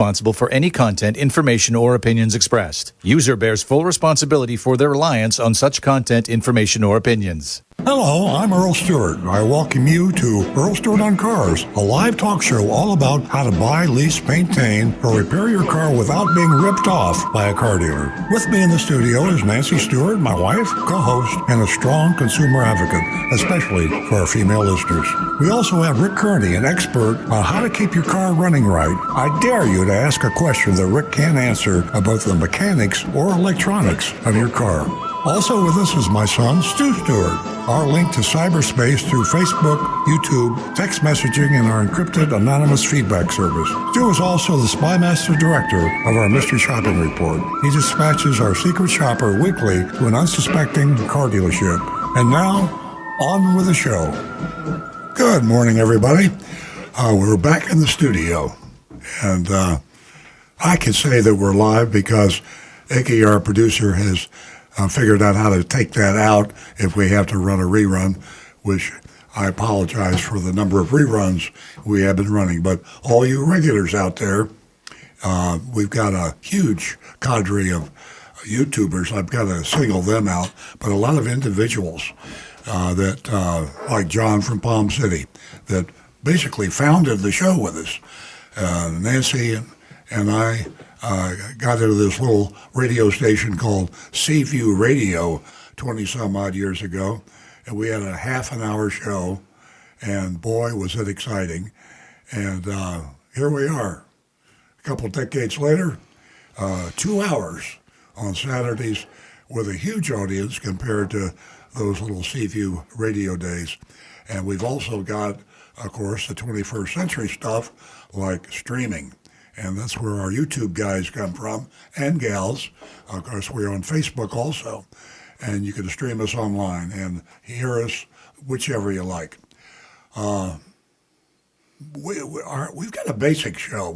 Responsible for any content, information, or opinions expressed. User bears full responsibility for their reliance on such content, information, or opinions. Hello, I'm Earl Stewart. I welcome you to Earl Stewart on Cars, a live talk show all about how to buy, lease, maintain, or repair your car without being ripped off by a car dealer. With me in the studio is Nancy Stewart, my wife, co-host, and a strong consumer advocate, especially for our female listeners. We also have Rick Kearney, an expert on how to keep your car running right. I dare you to ask a question that Rick can't answer about the mechanics or electronics of your car. Also with us is my son, Stu Stewart. Our link to cyberspace through Facebook, YouTube, text messaging, and our encrypted anonymous feedback service. Stu is also the Spymaster Director of our Mystery Shopping Report. He dispatches our secret shopper weekly to an unsuspecting car dealership. And now, on with the show. Good morning, everybody. We're back in the studio. And I can say that we're live because Icky, our producer, has figured out how to take that out if we have to run a rerun, which I apologize for the number of reruns we have been running. But all you regulars out there, we've got a huge cadre of YouTubers. I've got to single them out, but a lot of individuals that, like John from Palm City, that basically founded the show with us. Nancy and I got into this little radio station called Seaview Radio 20-some-odd years ago, and we had a half-an-hour show, and boy, was it exciting. And here we are, a couple decades later, 2 hours on Saturdays with a huge audience compared to those little Seaview Radio days. And we've also got, of course, the 21st century stuff like streaming. And that's where our YouTube guys come from, and gals. Of course, we're on Facebook also. And you can stream us online and hear us whichever you like. We've got a basic show.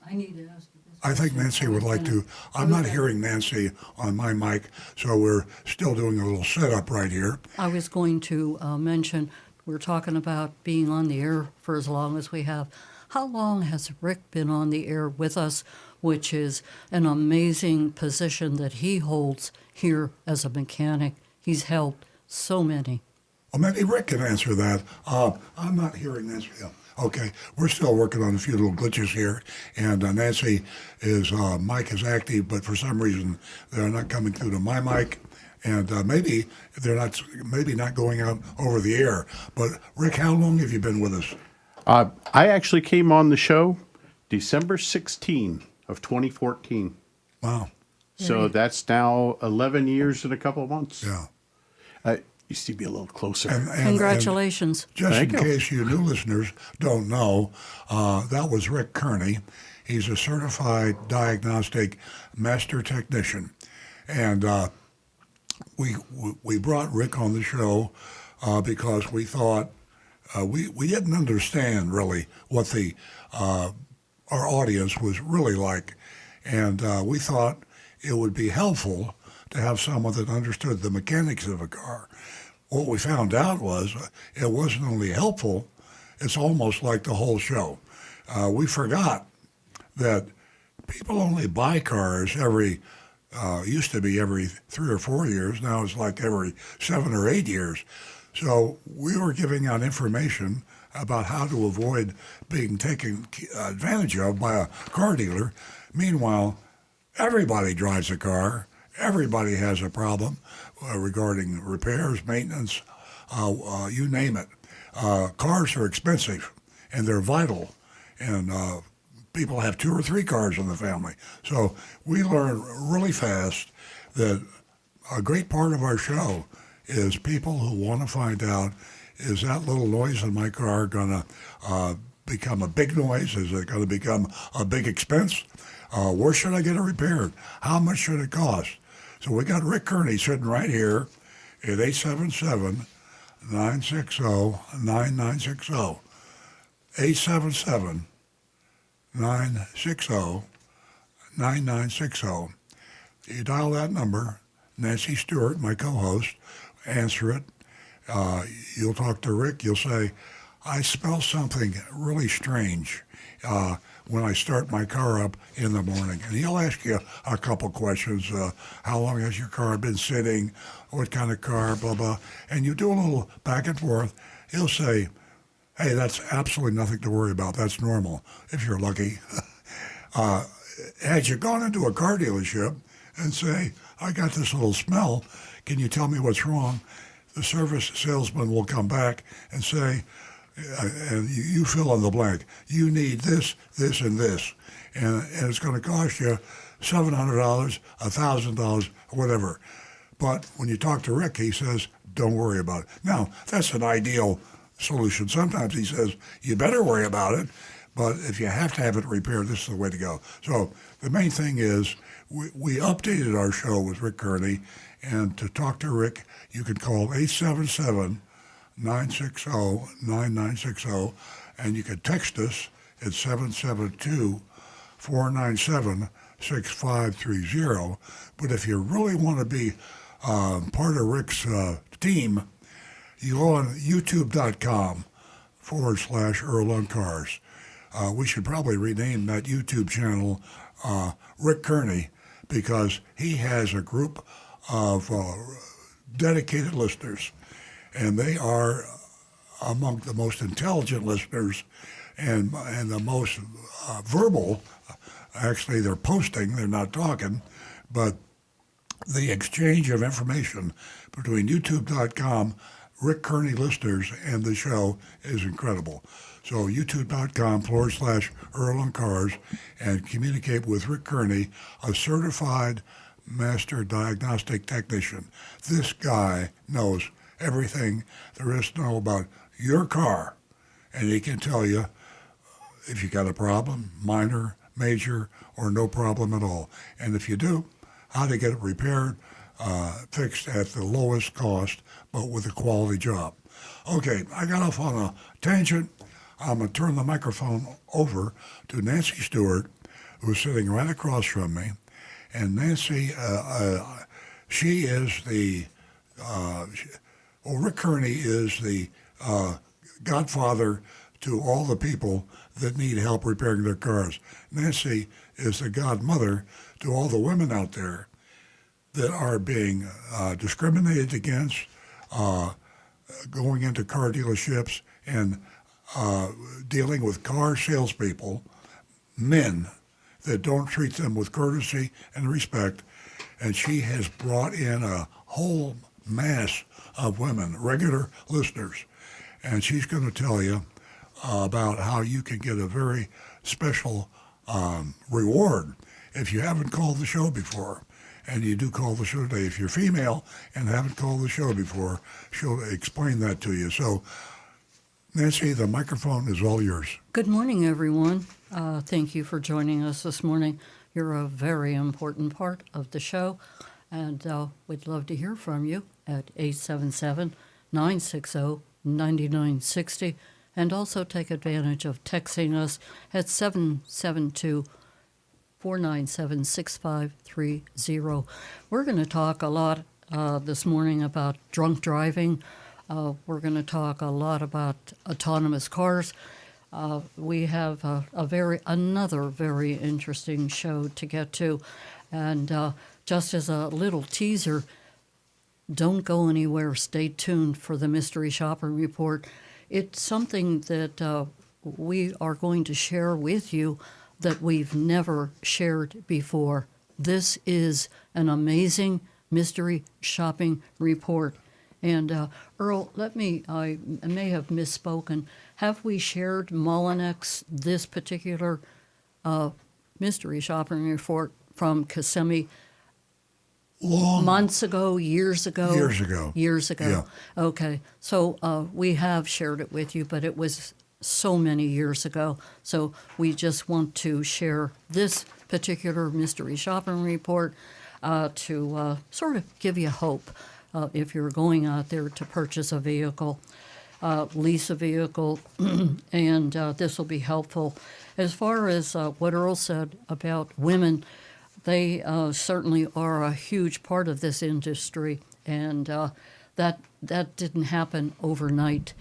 I need to ask you this. I think Nancy would like to. I'm not hearing Nancy on my mic, so we're still doing a little setup right here. I was going to mention, we're talking about being on the air for as long as we have. How long has Rick been on the air with us, which is an amazing position that he holds here as a mechanic? He's helped so many. Well, maybe Rick can answer that. I'm not hearing Nancy. Okay, we're still working on a few little glitches here, and Nancy is mic is active, but for some reason they're not coming through to my mic, and maybe they're not going out over the air. But Rick, how long have you been with us? I actually came on the show December 16 of 2014. Wow. So that's now 11 years and a couple of months. Yeah. Used to be a little closer. And Congratulations. just Thank in you. case you new listeners don't know, that was Rick Kearney. He's a certified diagnostic master technician. And we brought Rick on the show because we thought we didn't understand really what our audience was really like. And we thought it would be helpful to have someone that understood the mechanics of a car. What we found out was it wasn't only helpful, it's almost like the whole show. We forgot that people only buy cars used to be every 3 or 4 years. Now it's like every 7 or 8 years. So we were giving out information about how to avoid being taken advantage of by a car dealer. Meanwhile, everybody drives a car. Everybody has a problem regarding repairs, maintenance, you name it. Cars are expensive, and they're vital, and people have 2 or 3 cars in the family. So we learned really fast that a great part of our show is people who want to find out, is that little noise in my car going to become a big noise? Is it going to become a big expense? Where should I get it repaired? How much should it cost? So we got Rick Kearney sitting right here at 877-960-9960. 877-960-9960. You dial that number, Nancy Stewart, my co-host, answer it. You'll talk to Rick. You'll say, I smell something really strange. when I start my car up in the morning. And he'll ask you a couple questions. How long has your car been sitting? What kind of car? Blah, blah. And you do a little back and forth. He'll say, hey, that's absolutely nothing to worry about. That's normal, if you're lucky. Had you gone into a car dealership and say, I got this little smell, can you tell me what's wrong? The service salesman will come back and say, and you fill in the blank, you need this, this, and this. And it's going to cost you $700, $1,000, whatever. But when you talk to Rick, he says, don't worry about it. Now, that's an ideal solution. Sometimes he says, you better worry about it. But if you have to have it repaired, this is the way to go. So the main thing is we updated our show with Rick Kearney. And to talk to Rick, you can call 877-960-9960. And you can text us at 772-497-6530. But if you really want to be part of Rick's team, you go on youtube.com/Earl on Cars. We should probably rename that YouTube channel Rick Kearney, because he has a group of dedicated listeners, and they are among the most intelligent listeners and the most verbal. Actually, they're posting, they're not talking, but the exchange of information between youtube.com, Rick Kearney listeners, and the show is incredible. So youtube.com/Earl on Cars, and communicate with Rick Kearney, a certified master diagnostic technician. This guy knows everything there is to know about your car, and he can tell you if you got a problem, minor, major, or no problem at all. And if you do, how to get it repaired, fixed at the lowest cost, but with a quality job. Okay, I got off on a tangent. I'm going to turn the microphone over to Nancy Stewart, who's sitting right across from me. And Nancy, she is Rick Kearney is the godfather to all the people that need help repairing their cars. Nancy is the godmother to all the women out there that are being discriminated against, going into car dealerships and dealing with car salespeople, men that don't treat them with courtesy and respect. And she has brought in a whole mass of women, regular listeners, and she's going to tell you about how you can get a very special reward if you haven't called the show before. And you do call the show today. If you're female and haven't called the show before, she'll explain that to you. So, Nancy, the microphone is all yours. Good morning, everyone. Thank you for joining us this morning. You're a very important part of the show, and we'd love to hear from you at 877-960-9960, and also take advantage of texting us at 772-497-6530. We're going to talk a lot this morning about drunk driving. We're going to talk a lot about autonomous cars. We have another very interesting show to get to. And just as a little teaser, don't go anywhere. Stay tuned for the Mystery Shopper Report. It's something that we are going to share with you that we've never shared before. This is an amazing mystery shopping report. And Earl, I may have misspoken. Have we shared Mullinex, this particular mystery shopping report from Kissimmee, months ago, years ago? Years ago. Yeah. Okay. So we have shared it with you, but it was so many years ago. So we just want to share this particular mystery shopping report to sort of give you hope if you're going out there to purchase a vehicle, lease a vehicle, and this will be helpful. As far as what Earl said about women, they certainly are a huge part of this industry, and that didn't happen overnight.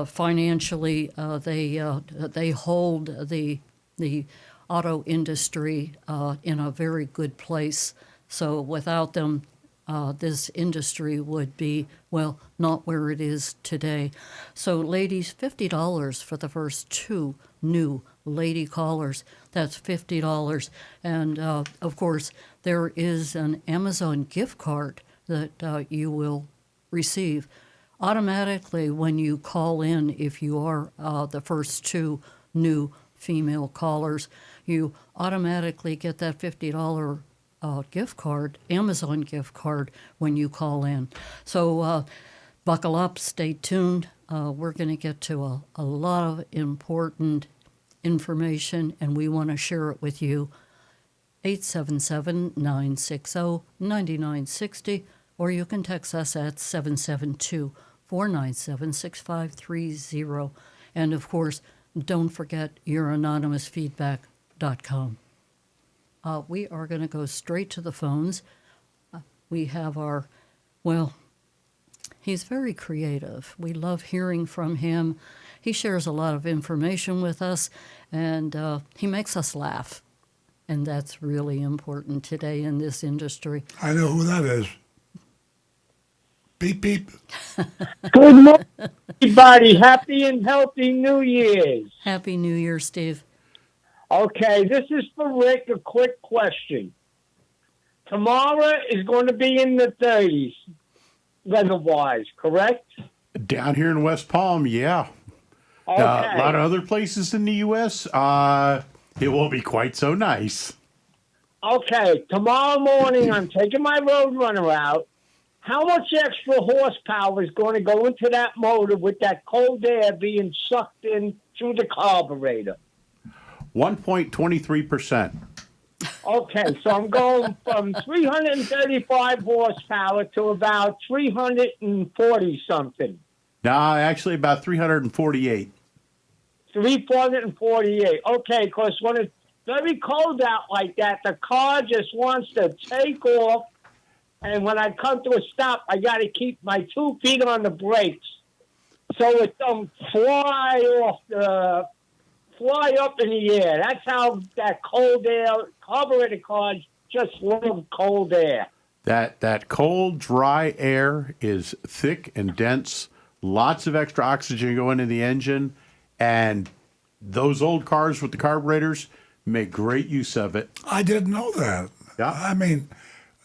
Financially, they hold the the auto industry in a very good place. So without them, this industry would be, well, not where it is today. So, ladies, $50 for the first 2 new lady callers. That's $50. And, of course, there is an Amazon gift card that you will receive automatically when you call in. If you are the first 2 new female callers, you automatically get that $50 gift card, Amazon gift card, when you call in. So buckle up, stay tuned. We're going to get to a lot of important information, and we want to share it with you. 877-960-9960, or you can text us at 772-497-6530. And of course, don't forget youranonymousfeedback.com. We are going to go straight to the phones. We have our, well, he's very creative. We love hearing from him. He shares a lot of information with us, and he makes us laugh. And that's really important today in this industry. I know who that is. Beep, beep. Good morning, everybody. Happy and healthy New Year's. Happy New Year, Steve. Okay, this is for Rick. A quick question. Tomorrow is going to be in the 30s, weather-wise, correct? Down here in West Palm, yeah. Okay. A lot of other places in the U.S., it won't be quite so nice. Okay, tomorrow morning I'm taking my Roadrunner out. How much extra horsepower is going to go into that motor with that cold air being sucked in through the carburetor? 1.23%. Okay, so I'm going from 335 horsepower to about 340 something. No, actually about 348. 348. Okay, because when it's very cold out like that, the car just wants to take off. And when I come to a stop, I got to keep my 2 feet on the brakes so it don't fly up in the air. That's how that cold air, carburetor cars just love cold air. That cold, dry air is thick and dense, lots of extra oxygen going in the engine, and those old cars with the carburetors make great use of it. I didn't know that. Yeah. I mean,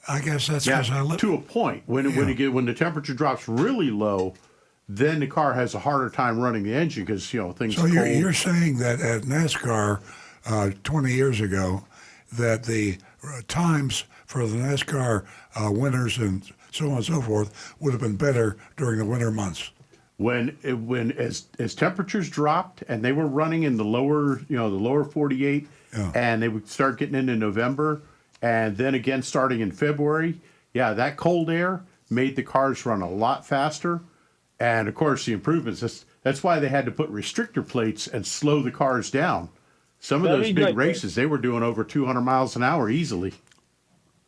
I guess that's because I live. To a point. When the temperature drops really low, then the car has a harder time running the engine because things. So cold. you're saying that at NASCAR 20 years ago, that the times for the NASCAR winners and so on and so forth would have been better during the winter months. As temperatures dropped and they were running in the lower 48, and they would start getting into November, and then again starting in February, that cold air made the cars run a lot faster. And of course, the improvements, that's why they had to put restrictor plates and slow the cars down. Some of those big races, they were doing over 200 miles an hour easily.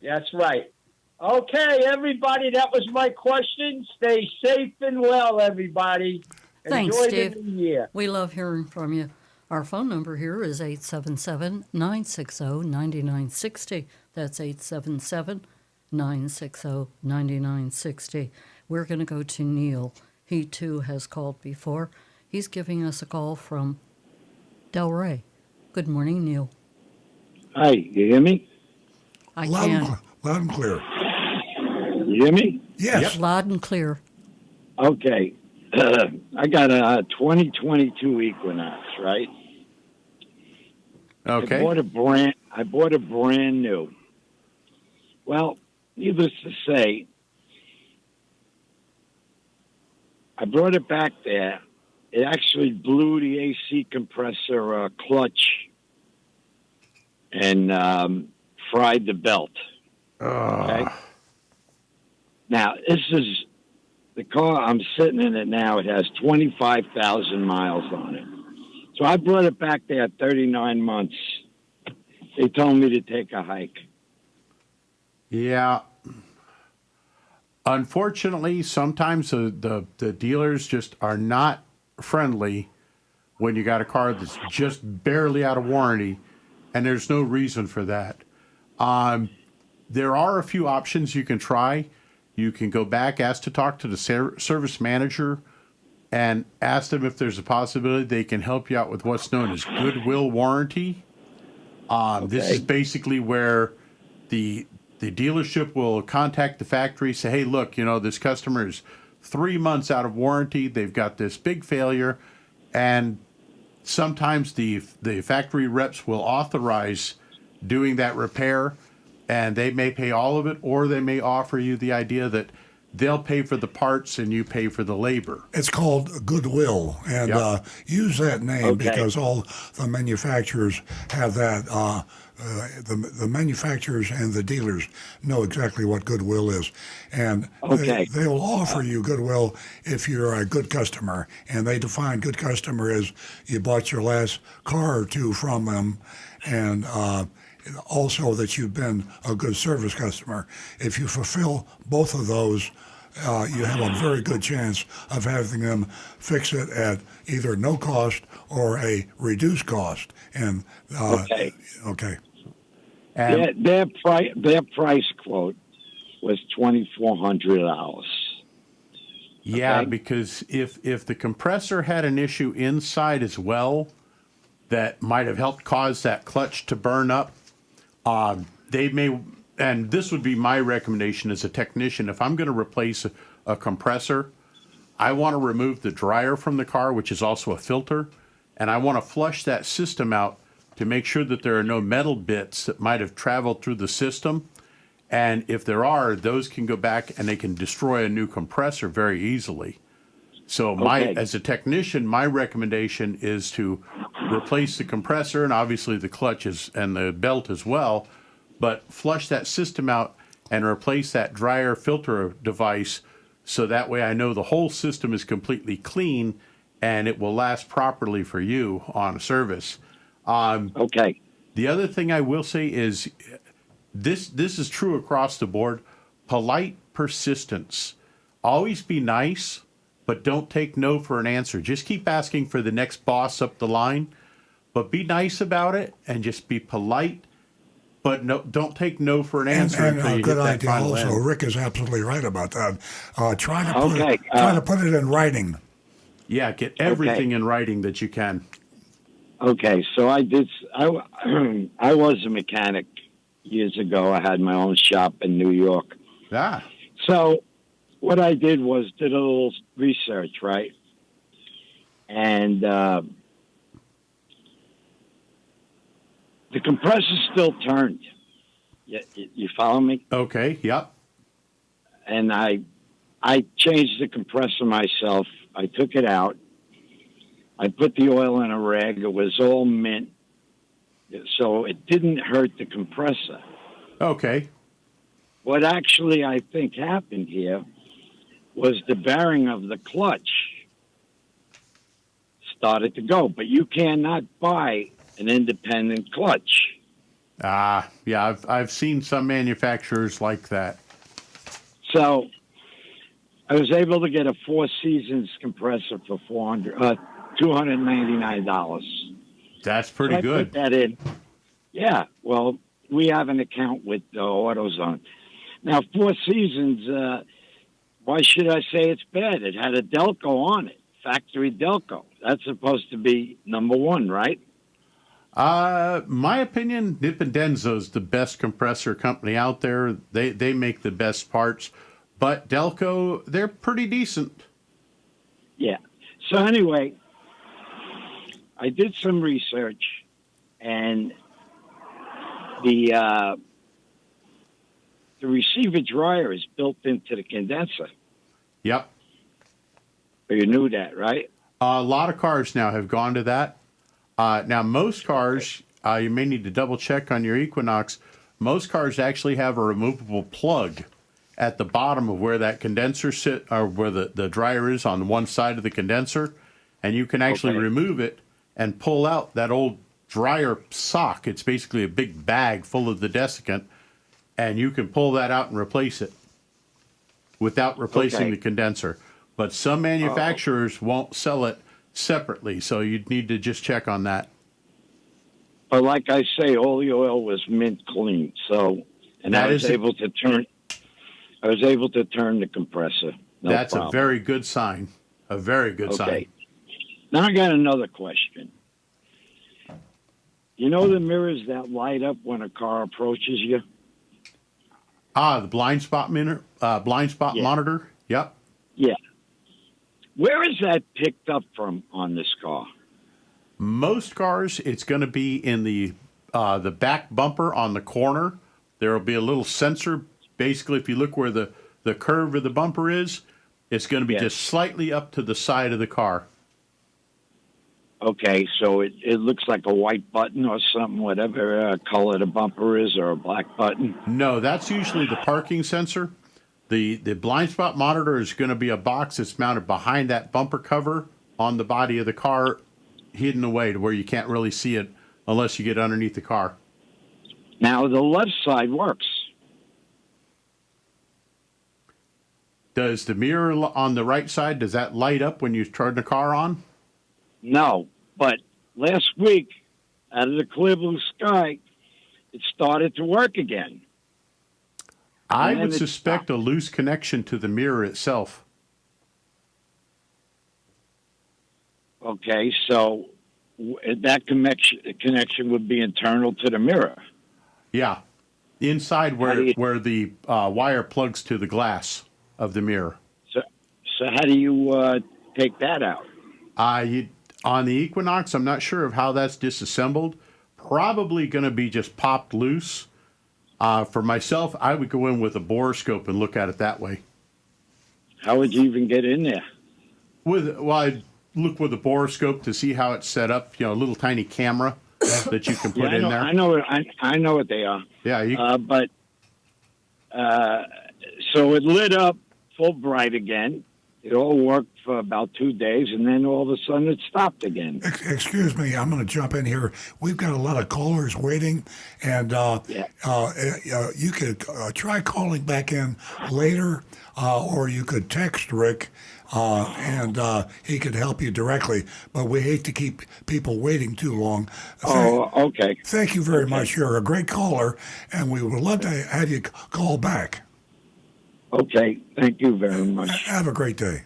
That's right. Okay, everybody, that was my question. Stay safe and well, everybody. Thanks, Enjoy Steve. the new year. We love hearing from you. Our phone number here is 877-960-9960. That's 877-960-9960. We're going to go to Neil. He, too, has called before. He's giving us a call from Delray. Good morning, Neil. Hi, you hear me? I Loud can. and clear. You hear me? Yes. Loud and clear. Okay. I got a 2022 Equinox, right? Okay. I bought a brand new. Well, needless to say, I brought it back there. It actually blew the AC compressor clutch and fried the belt. Okay. Now, this is the car I'm sitting in it now. It has 25,000 miles on it. So I brought it back there 39 months. They told me to take a hike. Yeah. Unfortunately, sometimes the dealers just are not friendly when you got a car that's just barely out of warranty, and there's no reason for that. There are a few options you can try. You can go back, ask to talk to the service manager, and ask them if there's a possibility they can help you out with what's known as goodwill warranty. This is basically where the dealership will contact the factory, say, hey, look, this customer is 3 months out of warranty. They've got this big failure. And sometimes the factory reps will authorize doing that repair, and they may pay all of it, or they may offer you the idea that they'll pay for the parts and you pay for the labor. It's called Goodwill, and Yep. Use that name Okay. because all the manufacturers have that. The manufacturers and the dealers know exactly what Goodwill is, and Okay. they'll offer you Goodwill if you're a good customer, and they define good customer as you bought your last car or two from them, and also that you've been a good service customer. If you fulfill both of those, you have a very good chance of having them fix it at either no cost or a reduced cost. And Okay. okay. And Their price quote was $2,400. yeah, Okay. because if the compressor had an issue inside as well that might have helped cause that clutch to burn up, they may, and this would be my recommendation as a technician, if I'm going to replace a compressor, I want to remove the dryer from the car, which is also a filter, and I want to flush that system out to make sure that there are no metal bits that might have traveled through the system. And if there are, those can go back and they can destroy a new compressor very easily. So Okay. as a technician, my recommendation is to replace the compressor and obviously the clutches and the belt as well, but flush that system out and replace that dryer filter device so that way I know the whole system is completely clean and it will last properly for you on service. Okay. The other thing I will say is this is true across the board. Polite persistence. Always be nice, but don't take no for an answer. Just keep asking for the next boss up the line, but be nice about it and just be polite, but no, don't take no for an answer And until a you good hit that idea final also. end. Rick is absolutely right about that. Try to put it in writing. Yeah, get everything in writing that you can. Okay, so I was a mechanic years ago. I had my own shop in New York. Ah, So what I did was did a little research, right? And the compressor still turned. You follow me? okay, yep. And I changed the compressor myself. I took it out. I put the oil in a rag. It was all mint, so it didn't hurt the compressor. Okay. What actually I think happened here was the bearing of the clutch started to go, but you cannot buy an independent clutch. Ah, yeah, I've seen some manufacturers like that. So I was able to get a Four Seasons compressor for $299. That's pretty I good. put that in. Yeah, well, we have an account with AutoZone. Now, Four Seasons, why should I say it's bad? It had a Delco on it, factory Delco. That's supposed to be number one, right? My opinion, Nippon Denso's the best compressor company out there. They make the best parts, but Delco, they're pretty decent. Yeah. So anyway, I did some research, and the receiver dryer is built into the condenser. Yep. You knew that, right? A lot of cars now have gone to that. Now, most cars, you may need to double check on your Equinox. Most cars actually have a removable plug at the bottom of where that condenser or where the dryer is on one side of the condenser, and you can actually remove it and pull out that old dryer sock. It's basically a big bag full of the desiccant, and you can pull that out and replace it without replacing the condenser. But some manufacturers won't sell it separately, so you'd need to just check on that. But like I say, all the oil was mint clean. So, and That I was is- able to turn. I was able to turn the compressor. No That's problem. a very good sign. A very good sign. Okay. Now I got another question. You know the mirrors that light up when a car approaches you? The blind spot Yeah. monitor. Yep. Yeah. Where is that picked up from on this car? Most cars, it's going to be in the back bumper on the corner. There will be a little sensor. Basically, if you look where the curve of the bumper is, it's going to be Yeah. just slightly up to the side of the car. Okay, so it looks like a white button or something, whatever color the bumper is, or a black button. No, that's usually the parking sensor. The blind spot monitor is going to be a box that's mounted behind that bumper cover on the body of the car, hidden away to where you can't really see it unless you get underneath the car. Now the left side works. Does the mirror on the right side, does that light up when you turn the car on? No, but last week, out of the clear blue sky, it started to work again. I And would it suspect a loose connection to the mirror itself. Okay, so that connection would be internal to the mirror. Yeah. Inside How do you- where the wire plugs to the glass of the mirror. So how do you take that out? On the Equinox, I'm not sure of how that's disassembled. Probably going to be just popped loose. For myself, I would go in with a borescope and look at it that way. How would you even get in there? I'd look with a borescope to see how it's set up. You know, a little tiny camera that you can put in there. I know what they are. Yeah, you, But so it lit up full bright again. It all worked for about 2 days, and then all of a sudden it stopped again. Excuse me, I'm going to jump in here. We've got a lot of callers waiting, and you could try calling back in later, or you could text Rick, and he could help you directly. But we hate to keep people waiting too long. Okay. Thank you very much. You're a great caller, and we would love to have you call back. Okay. Thank you very much. Have a great day.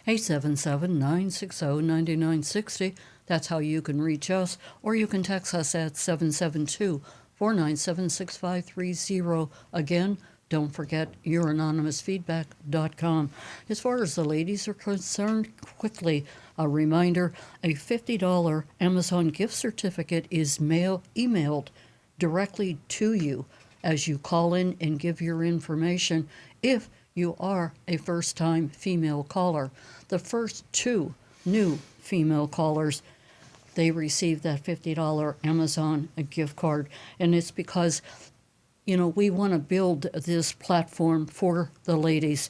877-960-9960. That's how you can reach us, or you can text us at 772-497-6530. Again, don't forget youranonymousfeedback.com. As far as the ladies are concerned, quickly, a reminder, a $50 Amazon gift certificate is emailed directly to you as you call in and give your information if you are a first-time female caller. The first 2 new female callers, they receive that $50 Amazon gift card. And it's because, we want to build this platform for the ladies,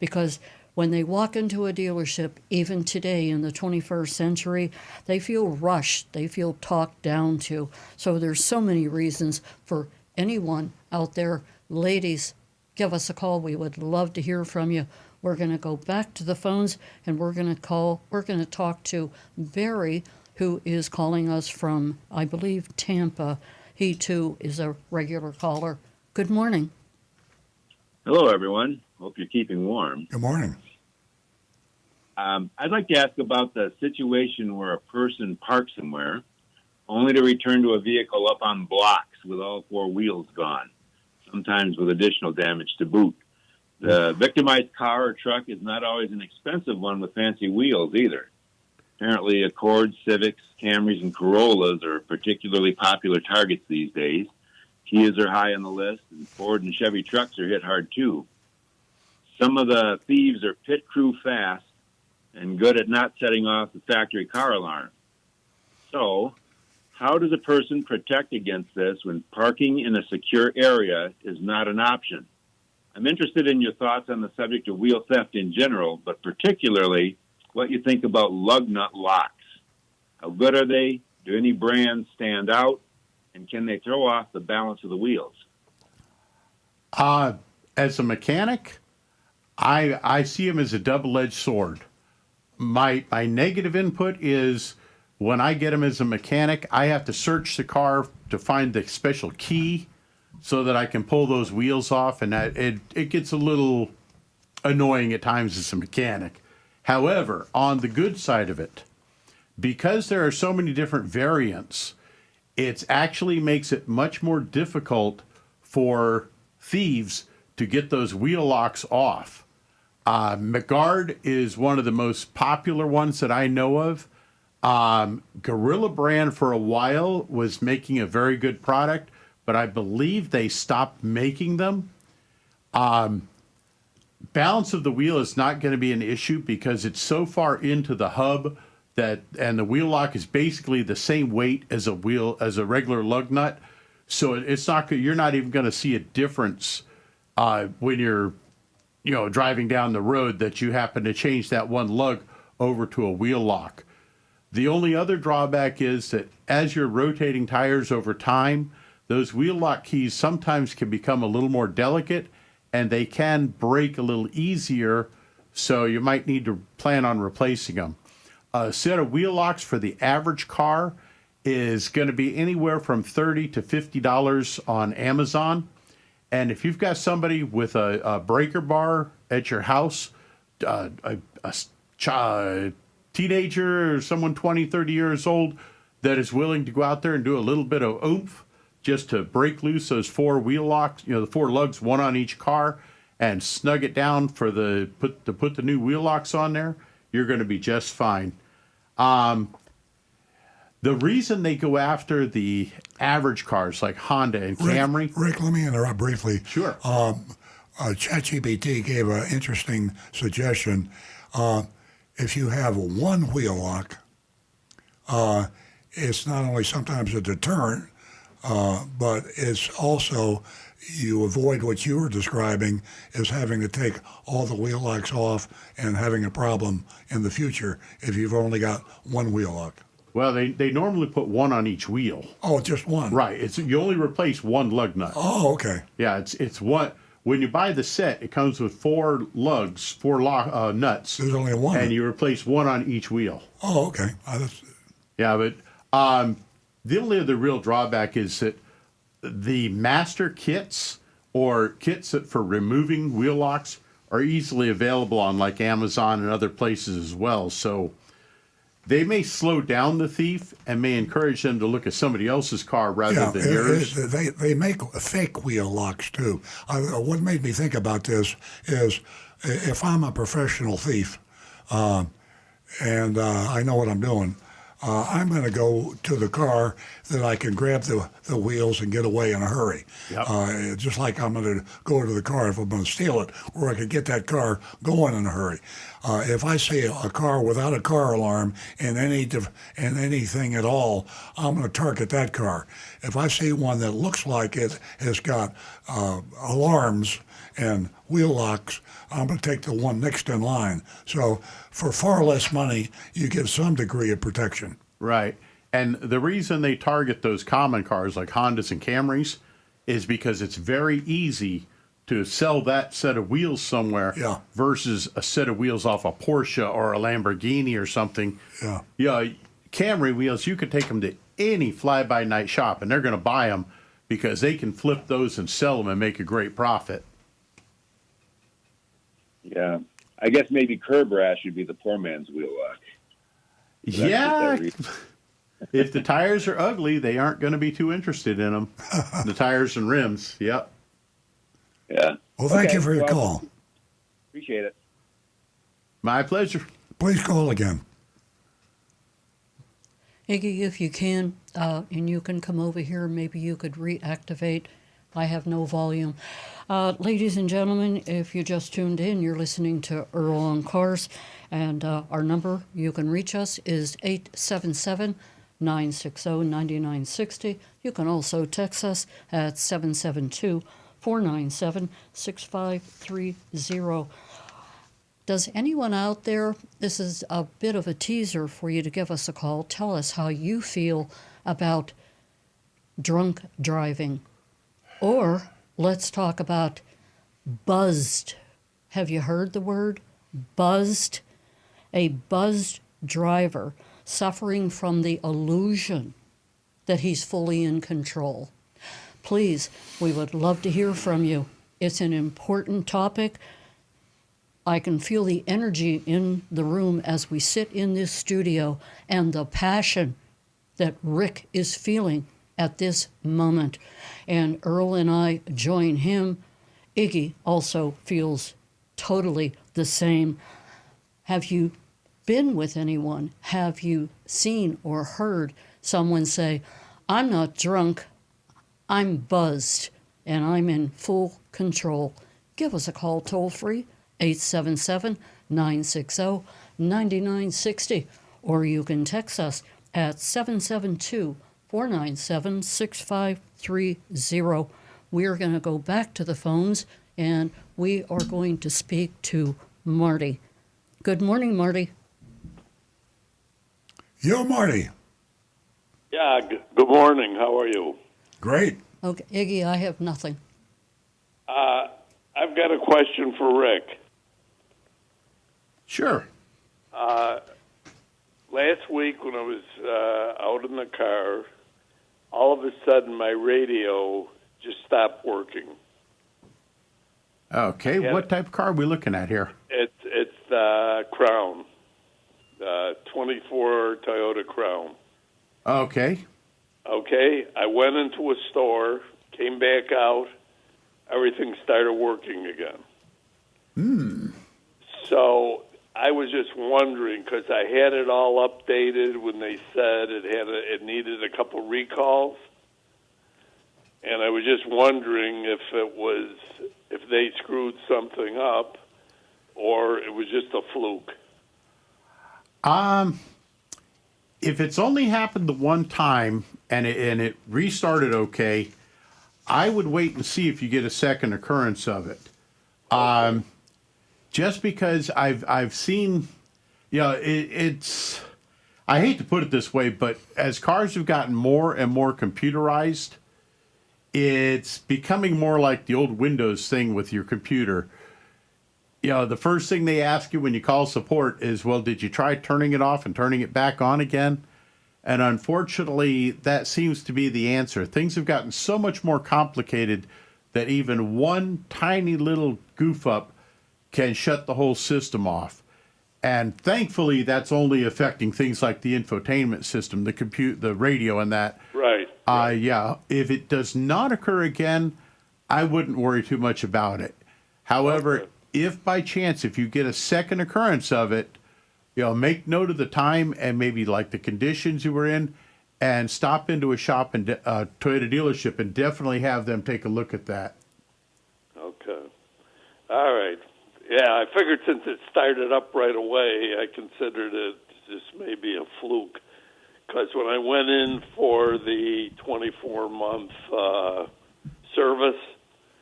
because when they walk into a dealership, even today in the 21st century, they feel rushed, they feel talked down to. So there's so many reasons for anyone out there. Ladies, give us a call. We would love to hear from you. We're going to go back to the phones, and we're going to talk to Barry, who is calling us from, I believe, Tampa. He too is a regular caller. Good morning. Hello, everyone. Hope you're keeping warm. Good morning. I'd like to ask about the situation where a person parks somewhere only to return to a vehicle up on blocks with all 4 wheels gone, sometimes with additional damage to boot. The victimized car or truck is not always an expensive one with fancy wheels either. Apparently, Accords, Civics, Camrys, and Corollas are particularly popular targets these days. Kias are high on the list, and Ford and Chevy trucks are hit hard too. Some of the thieves are pit crew fast and good at not setting off the factory car alarm. So, how does a person protect against this when parking in a secure area is not an option? I'm interested in your thoughts on the subject of wheel theft in general, but particularly what you think about lug nut locks. How good are they? Do any brands stand out? And can they throw off the balance of the wheels? As a mechanic, I see them as a double-edged sword. my negative input is when I get them as a mechanic, I have to search the car to find the special key so that I can pull those wheels off, and that it gets a little annoying at times as a mechanic. However, on the good side of it, because there are so many different variants, it actually makes it much more difficult for thieves to get those wheel locks off. McGuard is one of the most popular ones that I know of. Gorilla Brand for a while was making a very good product, but I believe they stopped making them. Balance of the wheel is not going to be an issue because it's so far into the hub and the wheel lock is basically the same weight as a regular lug nut. So it's not, you're not even going to see a difference when you're, driving down the road that you happen to change that one lug over to a wheel lock. The only other drawback is that as you're rotating tires over time, those wheel lock keys sometimes can become a little more delicate and they can break a little easier. So you might need to plan on replacing them. A set of wheel locks for the average car is going to be anywhere from $30 to $50 on Amazon. And if you've got somebody with a breaker bar at your house, a teenager or someone 20, 30 years old that is willing to go out there and do a little bit of oomph just to break loose those four wheel locks, the four lugs, one on each car, and snug it down to put the new wheel locks on there, you're going to be just fine. The reason they go after the average cars like Honda and Camry. Rick, let me interrupt briefly. Sure. ChatGPT gave an interesting suggestion. If you have one wheel lock, it's not only sometimes a deterrent, but it's also you avoid what you were describing is having to take all the wheel locks off and having a problem in the future if you've only got one wheel lock. Well, they normally put one on each wheel. Oh, just one. Right. You only replace one lug nut. Oh, okay. Yeah, it's one. When you buy the set, it comes with four lugs, nuts. There's only one. And you replace one on each wheel. Oh, okay. Yeah, but the only other real drawback is that the master kits or kits for removing wheel locks are easily available on like Amazon and other places as well. So they may slow down the thief and may encourage them to look at somebody else's car rather than yours. They make fake wheel locks too. What made me think about this is if I'm a professional thief and I know what I'm doing, I'm going to go to the car that I can grab the wheels and get away in a hurry. Yep. Just like I'm going to go to the car if I'm going to steal it, where I could get that car going in a hurry. If I see a car without a car alarm in anything at all, I'm going to target that car. If I see one that looks like it has got alarms and wheel locks, I'm going to take the one next in line. So for far less money, you get some degree of protection. Right. And the reason they target those common cars like Hondas and Camrys is because it's very easy to sell that set of wheels somewhere versus a set of wheels off a Porsche or a Lamborghini or something. Yeah. Camry wheels, you could take them to any fly-by-night shop and they're going to buy them because they can flip those and sell them and make a great profit. Yeah. I guess maybe curb rash would be the poor man's wheel lock. Yeah. If the tires are ugly, they aren't going to be too interested in them. The tires and rims. Yep. Yeah. Well, thank you for your call. Appreciate it. My pleasure. Please call again. Iggy, if you can, and you can come over here, maybe you could reactivate. I have no volume. Ladies and gentlemen, if you just tuned in, you're listening to Earl on Cars, and our number you can reach us is 877-960-9960. You can also text us at 772-497-6530. Does anyone out there, this is a bit of a teaser for you to give us a call, tell us how you feel about drunk driving. Or let's talk about buzzed. Have you heard the word buzzed? a buzzed driver suffering from the illusion that he's fully in control. Please, we would love to hear from you. It's an important topic. I can feel the energy in the room as we sit in this studio and the passion that Rick is feeling at this moment. And Earl and I join him. Iggy also feels totally the same. Have you been with anyone? Have you seen or heard someone say, I'm not drunk, I'm buzzed, and I'm in full control? Give us a call toll free, 877-960-9960, or you can text us at 772-497-6530. We're going to go back to the phones, and we are going to speak to Marty. Good morning, Marty. Yo, Marty. Yeah, good morning. How are you? Great. Okay, Iggy, I have nothing. I've got a question for Rick. Sure. Last week when I was out in the car, all of a sudden my radio just stopped working. Okay, Yeah. what type of car are we looking at here? It's the Crown, the 24 Toyota Crown. Okay. Okay, I went into a store, came back out, everything started working again. So I was just wondering, because I had it all updated when they said it needed a couple recalls, and I was just wondering if they screwed something up, or it was just a fluke. If it's only happened the one time and it restarted okay, I would wait and see if you get a second occurrence of it. Just because I've seen, it's, I hate to put it this way, but as cars have gotten more and more computerized, it's becoming more like the old Windows thing with your computer. The first thing they ask you when you call support is, well, did you try turning it off and turning it back on again? And unfortunately, that seems to be the answer. Things have gotten so much more complicated that even one tiny little goof up can shut the whole system off. And thankfully, that's only affecting things like the infotainment system, the radio and that. Right. Yeah, if it does not occur again, I wouldn't worry too much about it. However, if by chance, if you get a second occurrence of it, make note of the time and maybe like the conditions you were in, and stop into a shop and Toyota dealership and definitely have them take a look at that. Okay. All right. Yeah, I figured since it started up right away, I considered it just maybe a fluke. Because when I went in for the 24-month service,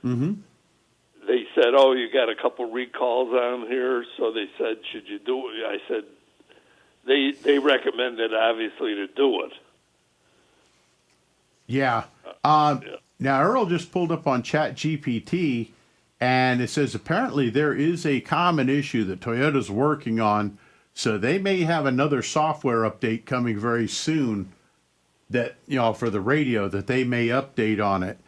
they said, oh, you got a couple recalls on here. So they said, should you do it? I said, they recommended, obviously, to do it. Yeah. Now, Earl just pulled up on ChatGPT, and it says apparently there is a common issue that Toyota's working on. So they may have another software update coming very soon that, for the radio that they may update on it.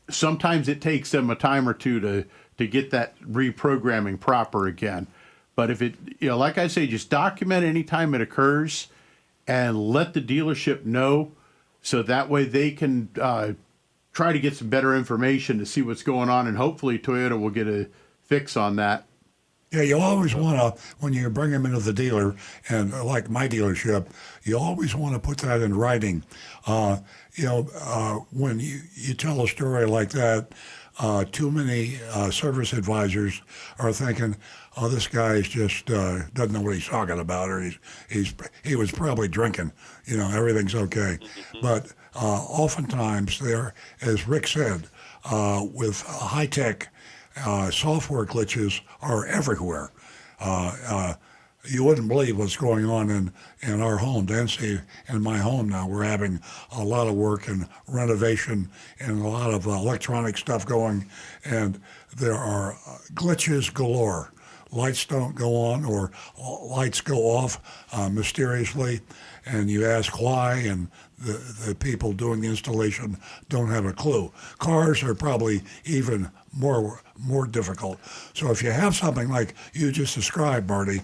Sometimes it takes them a time or two to get that reprogramming proper again. But if it, like I say, just document any time it occurs and let the dealership know so that way they can try to get some better information to see what's going on, and hopefully Toyota will get a fix on that. Yeah, you always want to, when you bring them into the dealer, and like my dealership, you always want to put that in writing. When you tell a story like that, too many service advisors are thinking, oh, this guy is just doesn't know what he's talking about, or he was probably drinking. Everything's okay. But oftentimes there, as Rick said, with high-tech software glitches are everywhere. You wouldn't believe what's going on in our home. Nancy, in my home now, we're having a lot of work and renovation and a lot of electronic stuff going, and there are glitches galore. lights don't go on or lights go off mysteriously, and you ask why, and the people doing the installation don't have a clue. Cars are probably even more difficult. So if you have something like you just described, Marty,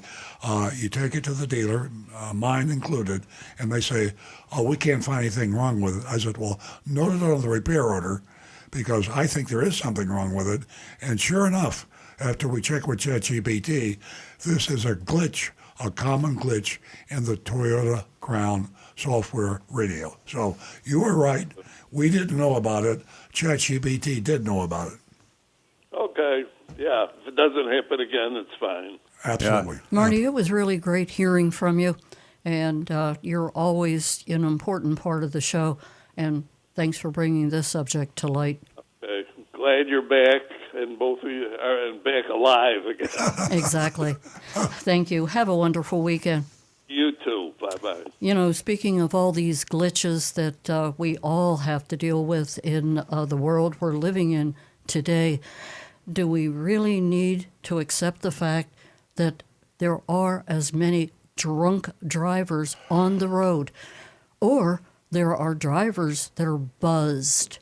you take it to the dealer, mine included, and they say, oh, we can't find anything wrong with it. I said, well, note it on the repair order, because I think there is something wrong with it. And sure enough, after we check with ChatGPT, this is a glitch, a common glitch in the Toyota Crown software radio. So you were right. We didn't know about it. ChatGPT did know about it. Okay. Yeah. If it doesn't happen again, it's fine. Absolutely. Marty, it was really great hearing from you, and you're always an important part of the show, and thanks for bringing this subject to light. Okay. Glad you're back, and both of you are back alive again. Exactly. Thank you. Have a wonderful weekend. You too. Bye-bye. You know, speaking of all these glitches that we all have to deal with in the world we're living in today, do we really need to accept the fact that there are as many drunk drivers on the road, or there are drivers that are buzzed?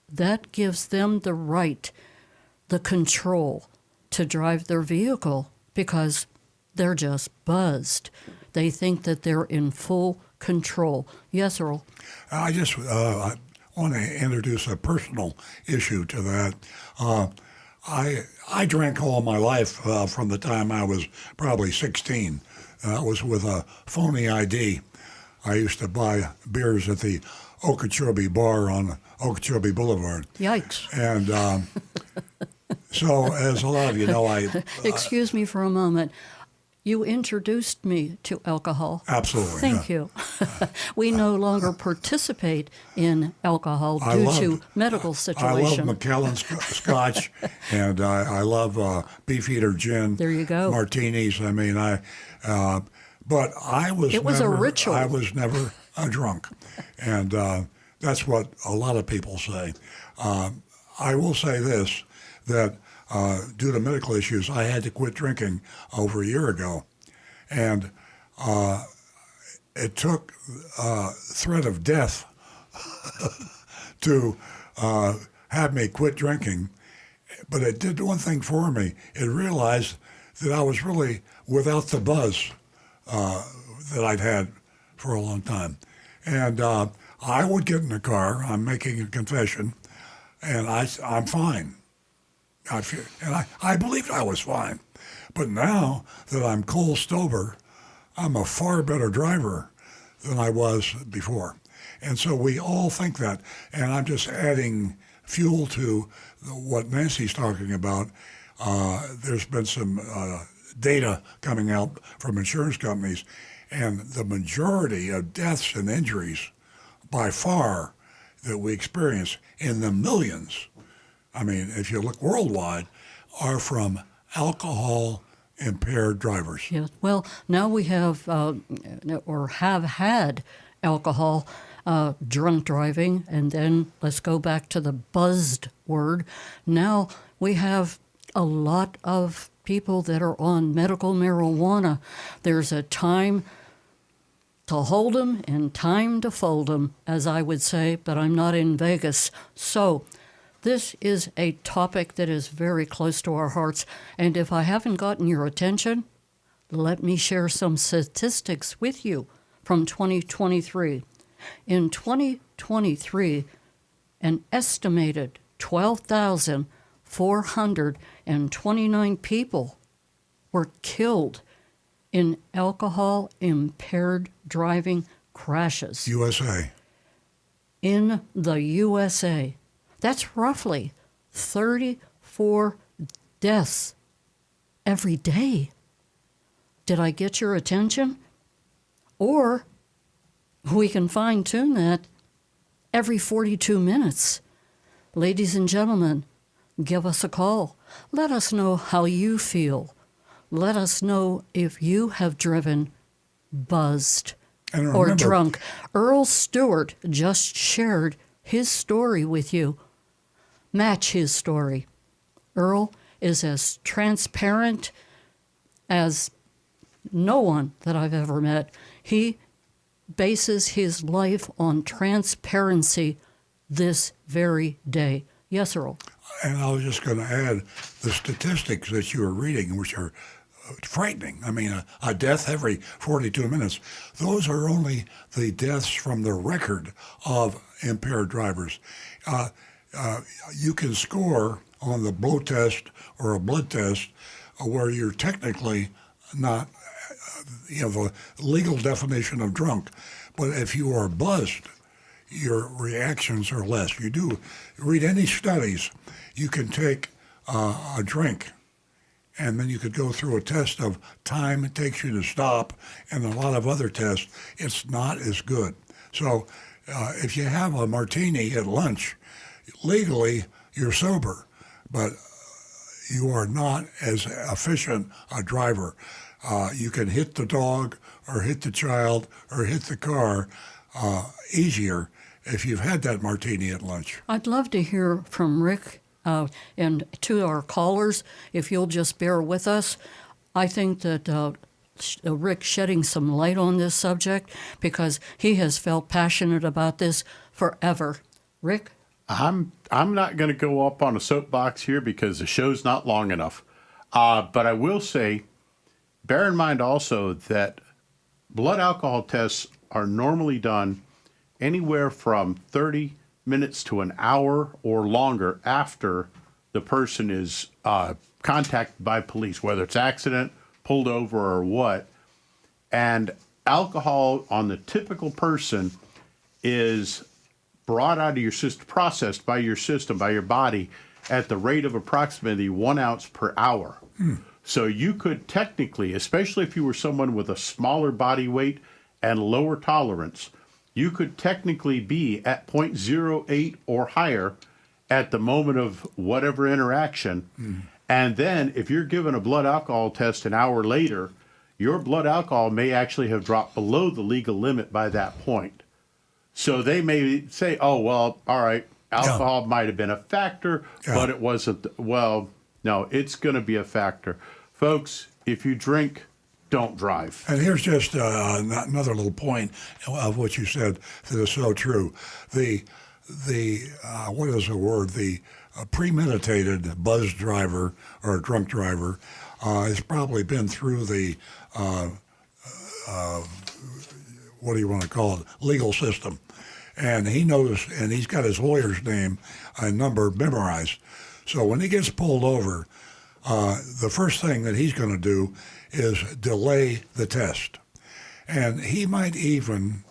That gives them the right, the control to drive their vehicle because they're just buzzed. They think that they're in full control. Yes, Earl? I just I want to introduce a personal issue to that. I drank all my life from the time I was probably 16. That was with a phony ID. I used to buy beers at the Okeechobee Bar on Okeechobee Boulevard. Yikes. And so, as a lot of you know, Excuse me for a moment. You introduced me to alcohol. Absolutely. Thank you. We no longer participate in alcohol due to medical situation. I love Macallan Scotch, and I love Beefeater gin. There you go. Martinis. I mean, but I was. It was a ritual. I was never a drunk, and that's what a lot of people say. I will say this, that due to medical issues, I had to quit drinking over a year ago. And it took threat of death to have me quit drinking. But it did one thing for me. It realized that I was really without the buzz that I'd had for a long time. And I would get in the car, I'm making a confession, and I'm fine. I believed I was fine. But now that I'm cold sober, I'm a far better driver than I was before. And so we all think that. And I'm just adding fuel to what Nancy's talking about. There's been some data coming out from insurance companies, and the majority of deaths and injuries by far that we experience in the millions, I mean, if you look worldwide, are from alcohol-impaired drivers. Yes. Well, now we have, or have had, alcohol, drunk driving, and then let's go back to the buzzed word. Now we have a lot of people that are on medical marijuana. There's a time to hold 'em and time to fold 'em, as I would say, but I'm not in Vegas. So this is a topic that is very close to our hearts, and if I haven't gotten your attention, let me share some statistics with you from 2023. In 2023, an estimated 12,429 people were killed in alcohol-impaired driving crashes. USA. In the USA. That's roughly 34 deaths every day. Did I get your attention? Or we can fine-tune that every 42 minutes. Ladies and gentlemen, give us a call. Let us know how you feel. Let us know if you have driven buzzed or drunk. Earl Stewart just shared his story with you. Match his story. Earl is as transparent as no one that I've ever met. He bases his life on transparency this very day. Yes, Earl. And I was just going to add the statistics that you were reading, which are frightening. I mean, a death every 42 minutes. Those are only the deaths from the record of impaired drivers. You can score on the blow test or a blood test where you're technically not, the legal definition of drunk. But if you are buzzed, your reactions are less. You do read any studies, you can take a drink, and then you could go through a test of time it takes you to stop and a lot of other tests. It's not as good. So if you have a martini at lunch, legally you're sober, but you are not as efficient a driver. You can hit the dog or hit the child or hit the car easier if you've had that martini at lunch. I'd love to hear from Rick and to our callers, if you'll just bear with us. I think that Rick shedding some light on this subject because he has felt passionate about this forever. Rick? I'm not going to go up on a soapbox here because the show's not long enough. But I will say, bear in mind also that blood alcohol tests are normally done anywhere from 30 minutes to an hour or longer after the person is contacted by police, whether it's accident, pulled over, or what. And alcohol on the typical person is brought out of your system, processed by your system, by your body, at the rate of approximately 1 ounce per hour. So you could technically, especially if you were someone with a smaller body weight and lower tolerance, you could technically be at 0.08 or higher at the moment of whatever interaction. And then if you're given a blood alcohol test an hour later, your blood alcohol may actually have dropped below the legal limit by that point. So they may say, oh, well, all right, alcohol might have been a factor, but it wasn't. Well, no, it's going to be a factor. Folks, if you drink, don't drive. And here's just another little point of what you said that is so true. The what is the word? The premeditated buzz driver or drunk driver has probably been through the what do you want to call it? Legal system, and he knows, and he's got his lawyer's name and number memorized. So when he gets pulled over, the first thing that he's going to do is delay the test. And he might even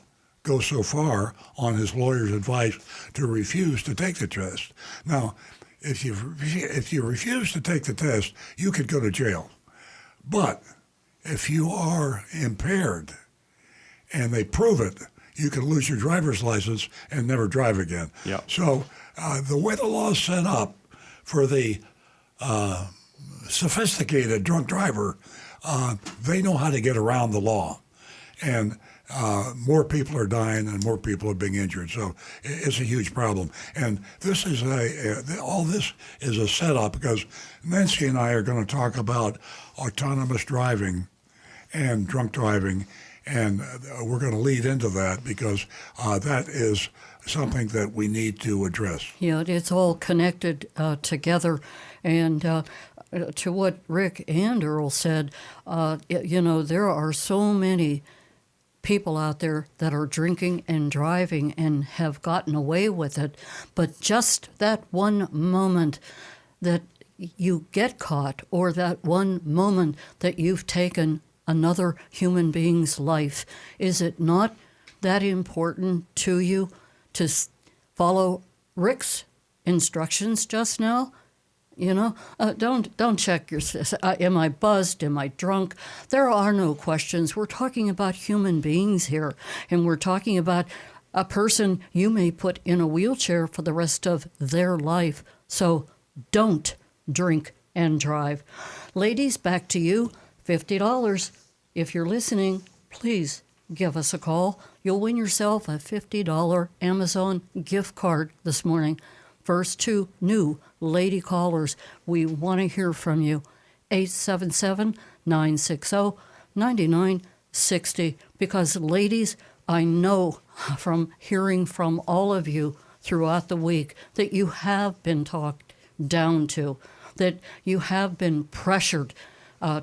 go so far on his lawyer's advice to refuse to take the test. Now, if you refuse to take the test, you could go to jail. But if you are impaired and they prove it, you can lose your driver's license and never drive again. Yep. So the way the law is set up for the sophisticated drunk driver, they know how to get around the law. And more people are dying and more people are being injured. So it's a huge problem. And this is all this is a setup because Nancy and I are going to talk about autonomous driving and drunk driving. And we're going to lead into that because that is something that we need to address. Yeah, it's all connected together. And to what Rick and Earl said, there are so many people out there that are drinking and driving and have gotten away with it. But just that one moment that you get caught or that one moment that you've taken another human being's life, is it not that important to you to follow Rick's instructions just now? Don't check your. Am I buzzed? Am I drunk? There are no questions. We're talking about human beings here, and we're talking about a person you may put in a wheelchair for the rest of their life. So don't drink and drive. Ladies, back to you. $50. If you're listening, please give us a call. You'll win yourself a $50 Amazon gift card this morning. First two new lady callers, we want to hear from you. 877-960-9960. Because, ladies, I know from hearing from all of you throughout the week that you have been talked down to, that you have been pressured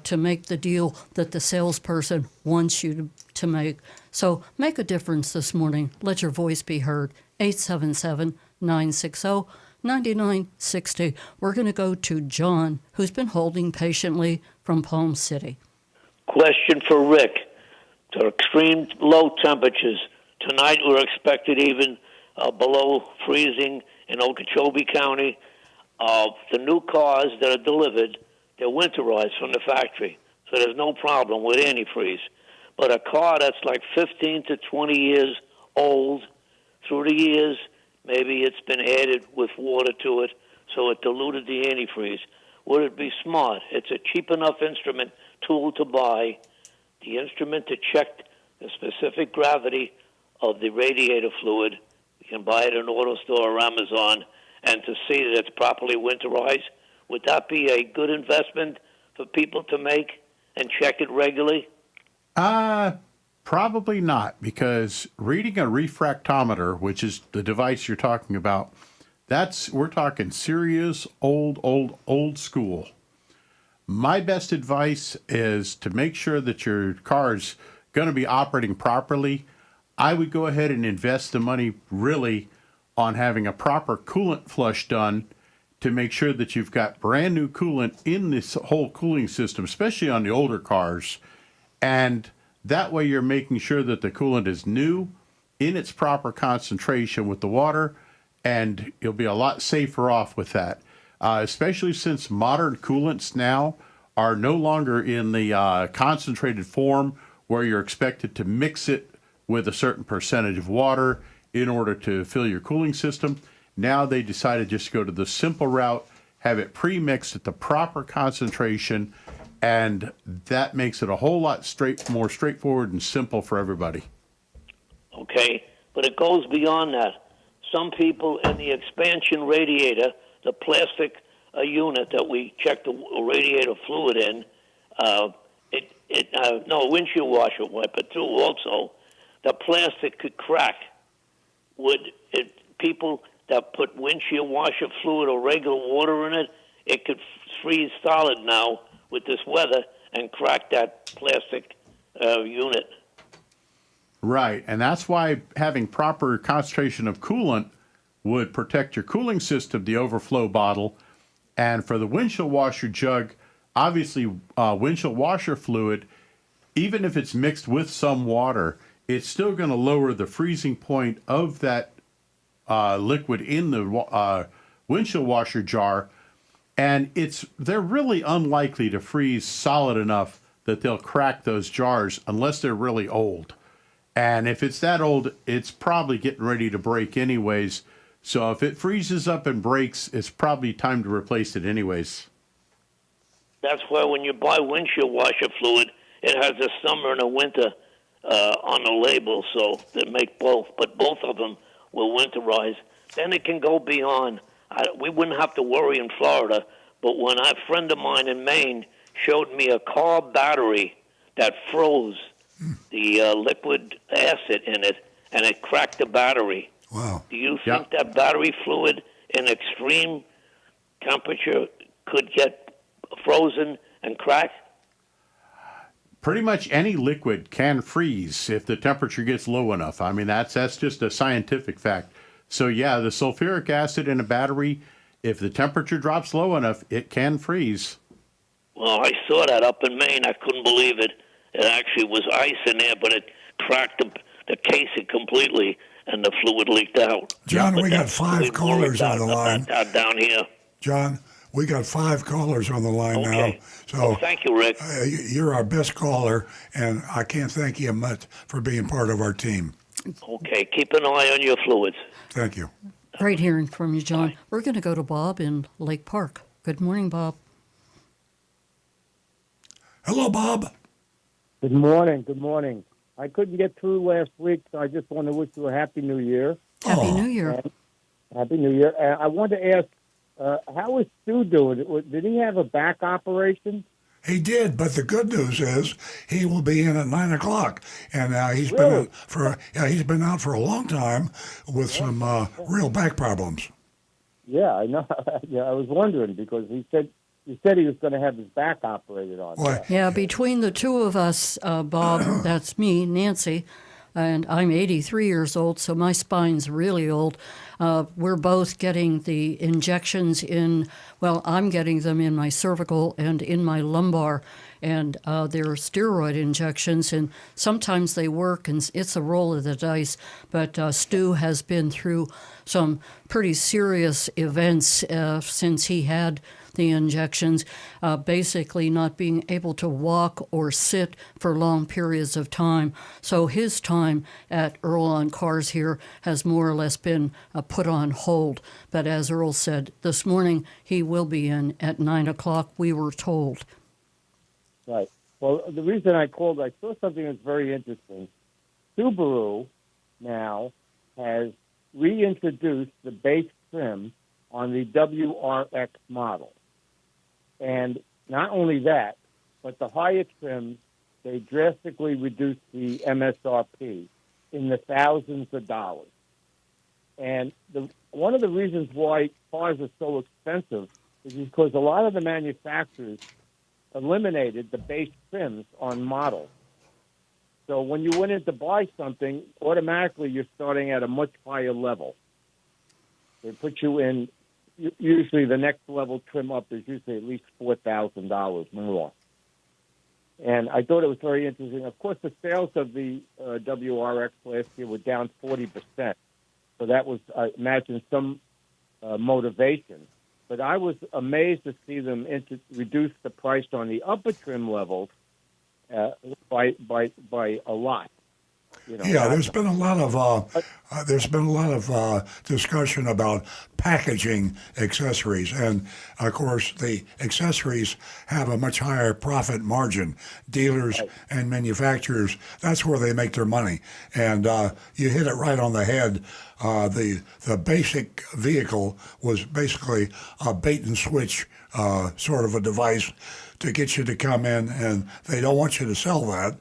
to make the deal that the salesperson wants you to make. So make a difference this morning. Let your voice be heard. 877-960-9960. We're going to go to John, who's been holding patiently from Palm City. Question for Rick. The extreme low temperatures. Tonight we're expected even below freezing in Okeechobee County. The new cars that are delivered, they're winterized from the factory, so there's no problem with antifreeze. But a car that's like 15 to 20 years old, through the years, maybe it's been added with water to it, so it diluted the antifreeze. Would it be smart? It's a cheap enough instrument tool to buy, the instrument to check the specific gravity of the radiator fluid. You can buy it in an auto store or Amazon, and to see that it's properly winterized. Would that be a good investment for people to make and check it regularly? Probably not, because reading a refractometer, which is the device you're talking about, we're talking serious old school. My best advice is to make sure that your car's going to be operating properly. I would go ahead and invest the money really on having a proper coolant flush done to make sure that you've got brand new coolant in this whole cooling system, especially on the older cars. And that way you're making sure that the coolant is new, in its proper concentration with the water, and you'll be a lot safer off with that. Especially since modern coolants now are no longer in the concentrated form where you're expected to mix it with a certain percentage of water in order to fill your cooling system. Now they decided just to go to the simple route, have it pre-mixed at the proper concentration, and that makes it a whole lot more straightforward and simple for everybody. Okay, but it goes beyond that. Some people in the expansion radiator, the plastic unit that we check the radiator fluid in, windshield washer wiper too also, the plastic could crack. People that put windshield washer fluid or regular water in it, it could freeze solid now with this weather and crack that plastic unit. Right, and that's why having proper concentration of coolant would protect your cooling system, the overflow bottle. And for the windshield washer jug, obviously windshield washer fluid, even if it's mixed with some water, it's still going to lower the freezing point of that liquid in the windshield washer jar. And they're really unlikely to freeze solid enough that they'll crack those jars unless they're really old. And if it's that old, it's probably getting ready to break anyways. So if it freezes up and breaks, it's probably time to replace it anyways. That's why when you buy windshield washer fluid, it has a summer and a winter on the label, so they make both. But both of them will winterize. Then it can go beyond. We wouldn't have to worry in Florida, but when a friend of mine in Maine showed me a car battery that froze the liquid acid in it, and it cracked the battery. Wow. Do you think that battery fluid in extreme temperature could get frozen and crack? Pretty much any liquid can freeze if the temperature gets low enough. I mean, that's just a scientific fact. So, yeah, the sulfuric acid in a battery, if the temperature drops low enough, it can freeze. Well, I saw that up in Maine. I couldn't believe it. It actually was ice in there, but it cracked the casing completely, and the fluid leaked out. John, we got 5 callers on the line. Down here. John, we got 5 callers on the line now. So well, thank you, Rick. You're our best caller, and I can't thank you much for being part of our team. Okay, keep an eye on your fluids. Thank you. Great hearing from you, John. Bye. We're going to go to Bob in Lake Park. Good morning, Bob. Hello, Bob. Good morning. Good morning. I couldn't get through last week, so I just want to wish you a Happy New Year. Happy New Year. Happy New Year. I wanted to ask, how is Stu doing? Did he have a back operation? He did, but the good news is he will be in at 9 o'clock, and he's Really? he's been out for a long time with some real back problems. Yeah, I know. Yeah, I was wondering because he said he was going to have his back operated on. Boy, Yeah, between the two of us, Bob, that's me, Nancy, and I'm 83 years old, so my spine's really old. We're both getting the injections in, well, I'm getting them in my cervical and in my lumbar, and they're steroid injections, and sometimes they work, and it's a roll of the dice. But Stu has been through some pretty serious events since he had the injections, basically not being able to walk or sit for long periods of time. So his time at Earl on Cars here has more or less been put on hold. But as Earl said, this morning he will be in at 9 o'clock, we were told. Right. Well, the reason I called, I saw something that's very interesting. Subaru now has reintroduced the base trim on the WRX model. And not only that, but the higher trims, they drastically reduced the MSRP in the thousands of dollars. And one of the reasons why cars are so expensive is because a lot of the manufacturers eliminated the base trims on models. So when you went in to buy something, automatically you're starting at a much higher level. They put you in, usually the next level trim up is usually at least $4,000 more. And I thought it was very interesting. Of course, the sales of the WRX last year were down 40%. So that was, I imagine, some motivation. But I was amazed to see them reduce the price on the upper trim levels by a lot. Yeah, there's been a lot of discussion about packaging accessories, and of course the accessories have a much higher profit margin. Dealers and manufacturers, that's where they make their money, and you hit it right on the head. The basic vehicle was basically a bait and switch sort of a device to get you to come in, and they don't want you to sell that.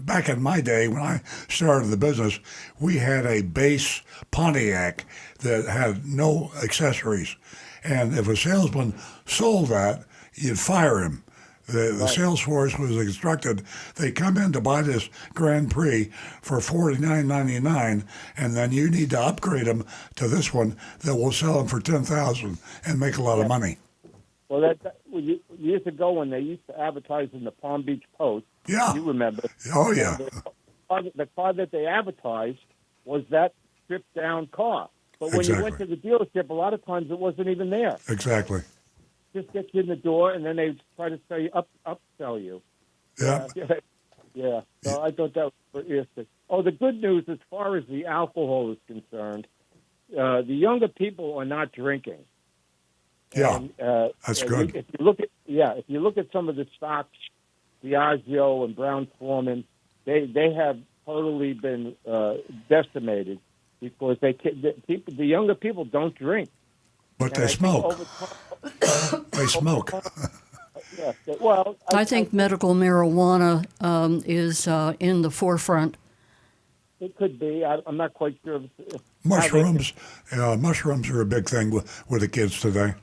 Back in my day, when I started the business, we had a base Pontiac that had no accessories, and if a salesman sold that, you'd fire him. The sales force was instructed, they come in to buy this Grand Prix for $49.99, and then you need to upgrade them to this one that will sell them for $10,000 and make a lot of money. Well, years ago when they used to advertise in the Palm Beach Post, yeah, you remember? Oh yeah. The car that they advertised was that stripped down car, but when you went to the dealership, a lot of times it wasn't even there. Exactly. Just get you in the door, and then they try to sell you upsell you. Yeah. Yeah. So I thought that was interesting. Oh, the good news as far as the alcohol is concerned, the younger people are not drinking. Yeah, and, that's good. If you look at some of the stocks, Diageo and Brown-Forman, they have totally been decimated because the younger people don't drink, but they smoke. They smoke. Yeah. Well, I think medical marijuana is in the forefront. It could be. I'm not quite sure. Mushrooms are a big thing with the kids today.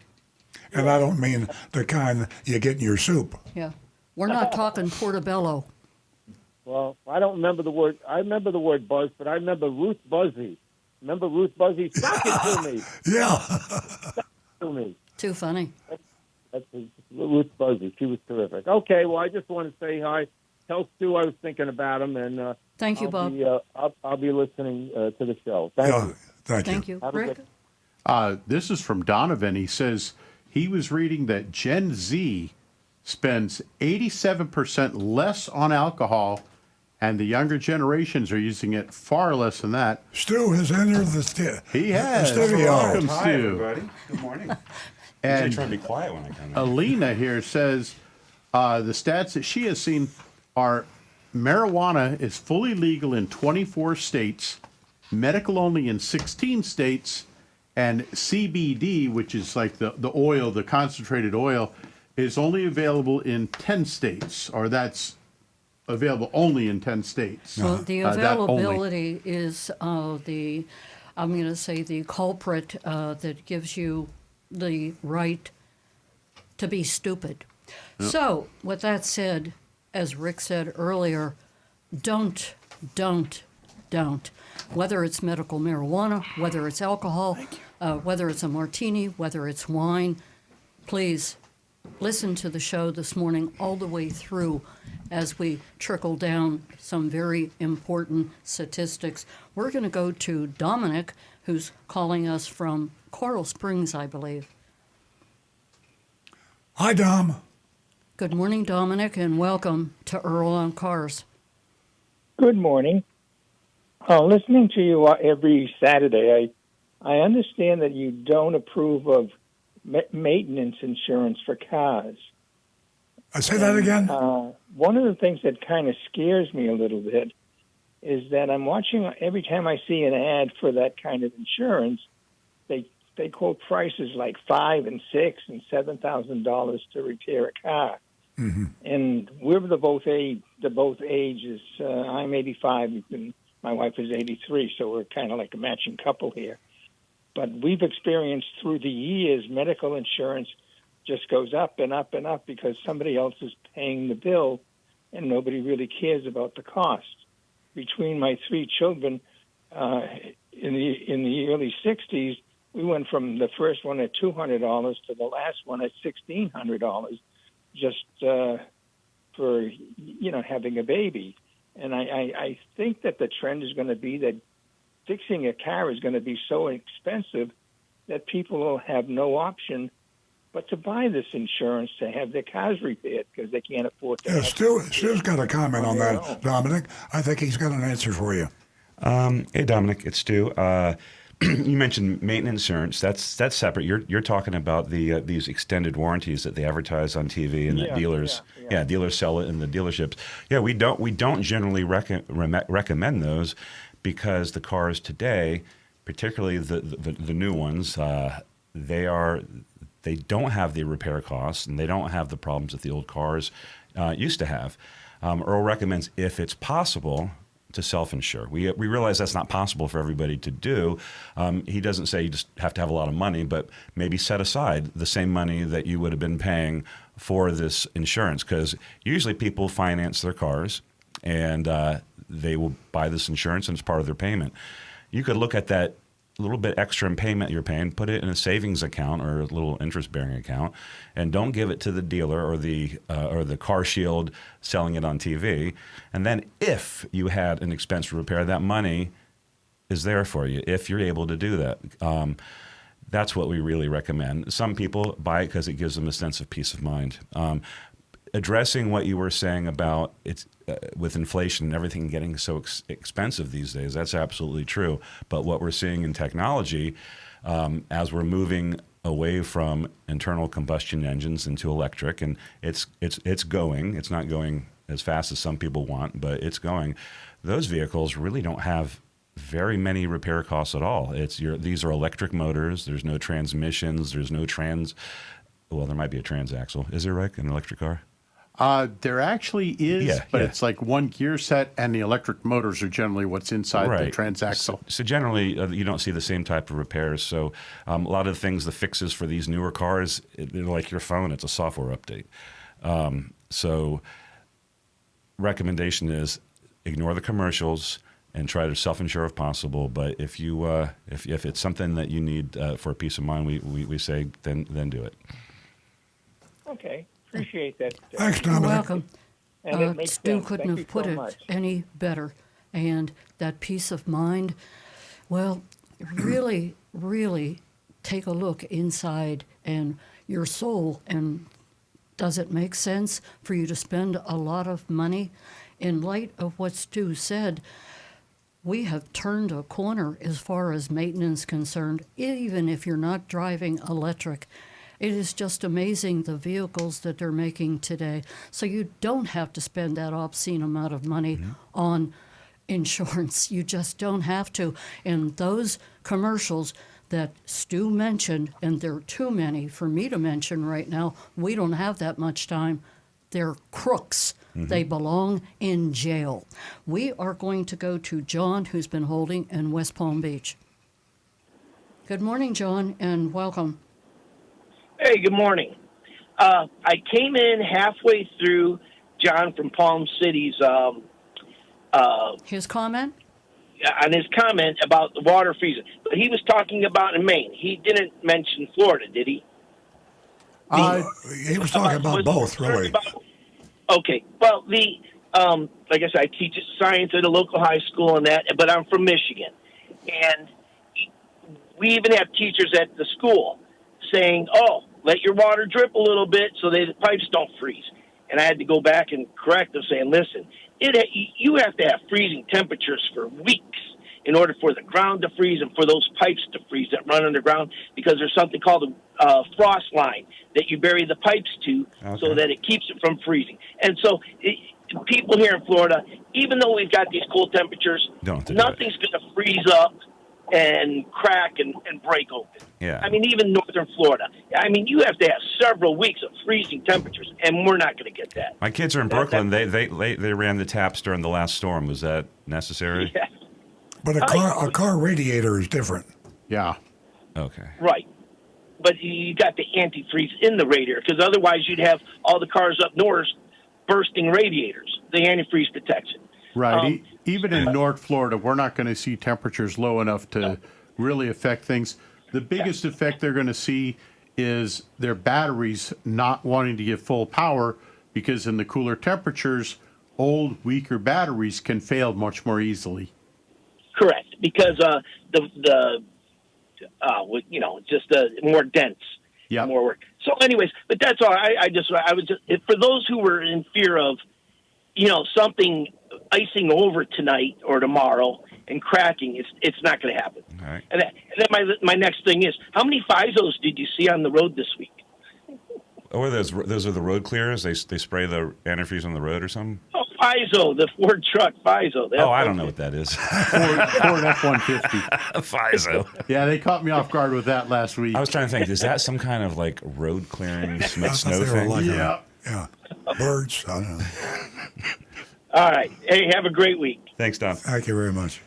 And I don't mean the kind you get in your soup. Yeah. We're not talking portobello. Well, I don't remember the word. I remember the word buzz, but I remember Ruth Buzzy. Remember Ruth Buzzy? Stop it to me. Yeah. Stop it to me. Too funny. That's Ruth Buzzy. She was terrific. Okay, well, I just want to say hi. Tell Stu I was thinking about him, and thank you, Bob. I'll be listening to the show. Thank you. Thank you. Have Rick? This is from Donovan. He says he was reading that Gen Z spends 87% less on alcohol, and the younger generations are using it far less than that. Stu has entered the He has. studio. Welcome, Hi, Stu. everybody. Good morning. And Usually try to be quiet when I come in. Alina here says the stats that she has seen are marijuana is fully legal in 24 states, medical only in 16 states, and CBD, which is like the oil, the concentrated oil, is only available in 10 states, or that's available only in 10 states. Well, the That only. availability is I'm going to say, the culprit that gives you the right to be stupid. So, with that said, as Rick said earlier, don't. Whether it's medical marijuana, whether it's alcohol, whether it's a martini, whether it's wine, please listen to the show this morning all the way through as we trickle down some very important statistics. We're going to go to Dominic, who's calling us from Coral Springs, I believe. Hi, Dom. Good morning, Dominic, and welcome to Earl on Cars. Good morning. Listening to you every Saturday, I understand that you don't approve of maintenance insurance for cars. Say that again? One of the things that kind of scares me a little bit is that I'm watching, every time I see an ad for that kind of insurance, they quote prices like $5,000 and $6,000 and $7,000 to repair a car. Mm-hmm. And we're the both ages. I'm 85 and my wife is 83, so we're kind of like a matching couple here. But we've experienced through the years medical insurance just goes up and up and up because somebody else is paying the bill and nobody really cares about the cost. Between my three children in the early 60s, we went from the first one at $200 to the last one at $1,600 just for, having a baby. And I think that the trend is going to be that fixing a car is going to be so expensive that people will have no option but to buy this insurance to have their cars repaired because they can't afford to. Yeah, Stu's got a comment on that, Dominic. I think he's got an answer for you. Hey, Dominic, it's Stu. You mentioned maintenance insurance. That's separate. You're talking about these extended warranties that they advertise on TV and that dealers dealers sell it in the dealerships. Yeah, we don't generally recommend those because the cars today, particularly the new ones, they don't have the repair costs and they don't have the problems that the old cars used to have. Earl recommends, if it's possible, to self-insure. We realize that's not possible for everybody to do. He doesn't say you just have to have a lot of money, but maybe set aside the same money that you would have been paying for this insurance, because usually people finance their cars and they will buy this insurance and it's part of their payment. You could look at that little bit extra in payment you're paying, put it in a savings account or a little interest-bearing account, and don't give it to the dealer or the Car Shield selling it on TV. And then if you had an expense to repair, that money is there for you if you're able to do that. That's what we really recommend. Some people buy it because it gives them a sense of peace of mind. Addressing what you were saying about it's with inflation and everything getting so expensive these days, that's absolutely true. But what we're seeing in technology, as we're moving away from internal combustion engines into electric, and it's going. It's not going as fast as some people want, but it's going. Those vehicles really don't have very many repair costs at all. These are electric motors. There's no transmissions. There's no well, there might be a transaxle. Is there, Rick, an electric car? There actually is, but it's like one gear set, and the electric motors are generally what's inside the transaxle. So generally, you don't see the same type of repairs. So a lot of the things, the fixes for these newer cars, they're like your phone. It's a software update. So recommendation is ignore the commercials and try to self-insure if possible. But if you if it's something that you need for peace of mind, we say then do it. Okay. Appreciate that. Thanks, Dominic. You're welcome. And it makes Stu sense. couldn't Thank have you put so it much. any better. And that peace of mind, well, really, really take a look inside and your soul. And does it make sense for you to spend a lot of money? In light of what Stu said, we have turned a corner as far as maintenance concerned, even if you're not driving electric. It is just amazing the vehicles that they're making today. So you don't have to spend that obscene amount of money on insurance. You just don't have to. And those commercials, that Stu mentioned, and there are too many for me to mention right now. We don't have that much time. They're crooks. They belong in jail. We are going to go to John, who's been holding in West Palm Beach. Good morning, John, and welcome. Hey, good morning. I came in halfway through John from Palm City's his comment? On his comment about the water freezing. But he was talking about in Maine. He didn't mention Florida, did he? He was talking about both, really. Okay. Well, like I said, I teach science at a local high school and that, but I'm from Michigan. And we even have teachers at the school saying, oh, let your water drip a little bit so that the pipes don't freeze. And I had to go back and correct them, saying, listen, you have to have freezing temperatures for weeks in order for the ground to freeze and for those pipes to freeze that run underground, because there's something called a frost line that you bury the pipes to so that it keeps it from freezing. And so people here in Florida, even though we've got these cold temperatures, nothing's going to freeze up and crack and break open. Yeah. I mean, even northern Florida. I mean, you have to have several weeks of freezing temperatures, and we're not going to get that. My kids are in Brooklyn. They ran the taps during the last storm. Was that necessary? Yeah. But a car radiator is different. Yeah. Okay. Right. But you got the antifreeze in the radiator, because otherwise you'd have all the cars up north bursting radiators. The antifreeze protects it. Right. Even in North Florida, we're not going to see temperatures low enough to really affect things. The biggest effect they're going to see is their batteries not wanting to give full power, because in the cooler temperatures, old, weaker batteries can fail much more easily. Correct, because just more dense, more work. So, anyways, but that's all. I was just for those who were in fear of, something icing over tonight or tomorrow and cracking. It's not going to happen. All right. And then my next thing is, how many FISOs did you see on the road this week? Oh, those are the road clearers? They spray the antifreeze on the road or something? Oh, FISO, the Ford truck, FISO. I don't know what that is. Ford F-150. FISO. Yeah, they caught me off guard with that last week. I was trying to think, is that some kind of like road clearing snow thing? Like yeah. Birds. I don't know. All right. Hey, have a great week. Thanks, Don. Thank you very much.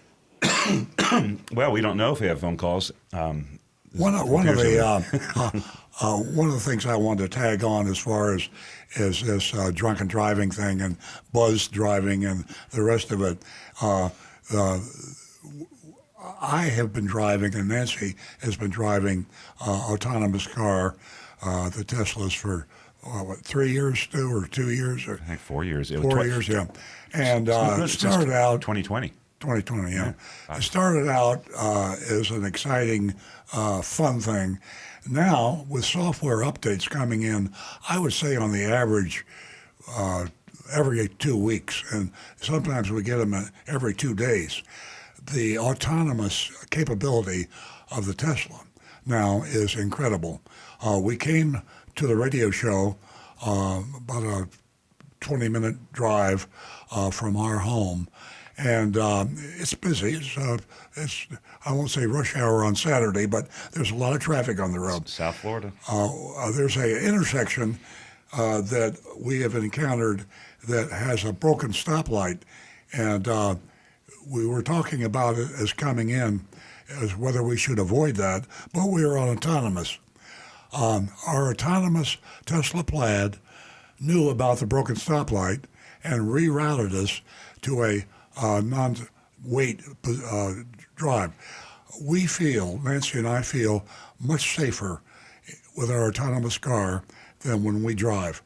Well, we don't know if we have phone calls. One of the things I wanted to tag on as far as this drunken driving thing and buzz driving and the rest of it. I have been driving, and Nancy has been driving autonomous car, the Teslas, for 3 years, Stu, or 2 years? Or, I think 4 years. 4 years, yeah. And it started out 2020. 2020, yeah. It started out as an exciting, fun thing. Now, with software updates coming in, I would say on the average, every 2 weeks, and sometimes we get them every 2 days. The autonomous capability of the Tesla now is incredible. We came to the radio show about a 20-minute drive from our home. And it's busy. It's I won't say rush hour on Saturday, but there's a lot of traffic on the road. South Florida. There's an intersection that we have encountered that has a broken stoplight, and we were talking about it as coming in, as whether we should avoid that, but we are on autonomous. Our autonomous Tesla Plaid knew about the broken stoplight and rerouted us to a non-wait drive. We feel, Nancy and I feel, much safer with our autonomous car than when we drive.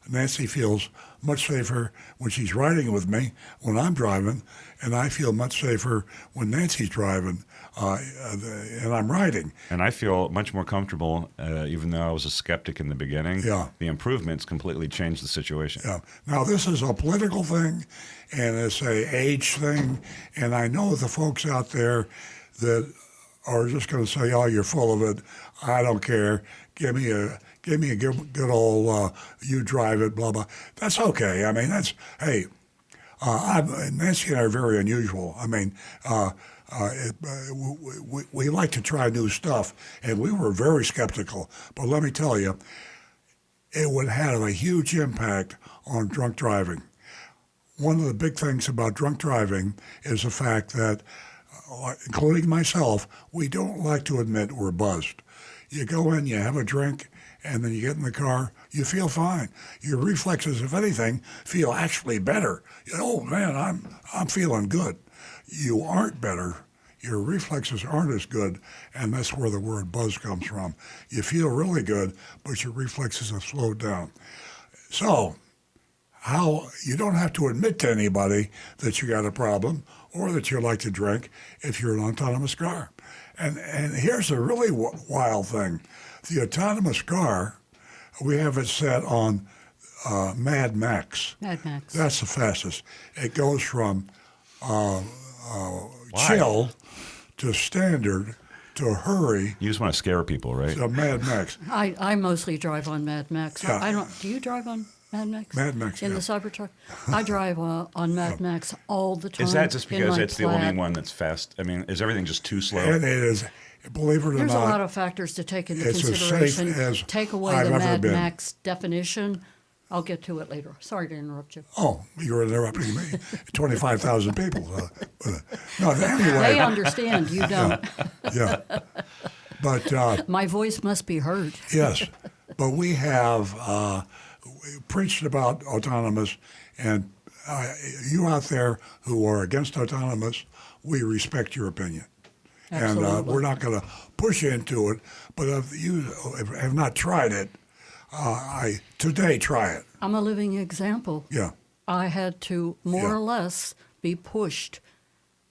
Nancy feels much safer when she's riding with me, when I'm driving, and I feel much safer when Nancy's driving and I'm riding. And I feel much more comfortable, even though I was a skeptic in the beginning. Yeah. The improvements completely changed the situation. Yeah. Now, this is a political thing, and it's a age thing, and I know the folks out there that are just going to say, "Oh, you're full of it. I don't care. Give me a good old you drive it." Blah blah. That's okay. I mean, that's hey. Nancy and I are very unusual. I mean, We like to try new stuff, and we were very skeptical. But let me tell you, it would have a huge impact on drunk driving. One of the big things about drunk driving is the fact that, including myself, we don't like to admit we're buzzed. You go in, you have a drink, and then you get in the car, you feel fine. Your reflexes, if anything, feel actually better. Oh man, I'm feeling good. You aren't better. Your reflexes aren't as good, and that's where the word buzz comes from. You feel really good, but your reflexes have slowed down. So, how you don't have to admit to anybody that you got a problem or that you like to drink if you're an autonomous car. And here's a really wild thing. The autonomous car, we have it set on Mad Max. Mad Max. That's the fastest. It goes from chill to standard to hurry. You just want to scare people, right? To Mad Max. I mostly drive on Mad Max. Yeah. I don't. Do you drive on Mad Max? Mad Max, in yeah. the Cybertruck. I drive on Mad Max all the time. Is that just in because my it's the only Plaid. one that's fast? I mean, is everything just too slow? And it is, believe it or There's a not, lot of factors to take into it's as safe consideration. as Take away I've the ever Mad been. Max definition. I'll get to it later. Sorry to interrupt you. Oh, you were interrupting me. 25,000 people. No, anyway. They understand. You don't. Yeah. But My voice must be heard. yes, but we have preached about autonomous, and you out there who are against autonomous, we respect your opinion. Absolutely. And we're not going to push you into it, but if you have not tried it, today try it. I'm a living example. Yeah. I had to more Yeah. or less be pushed,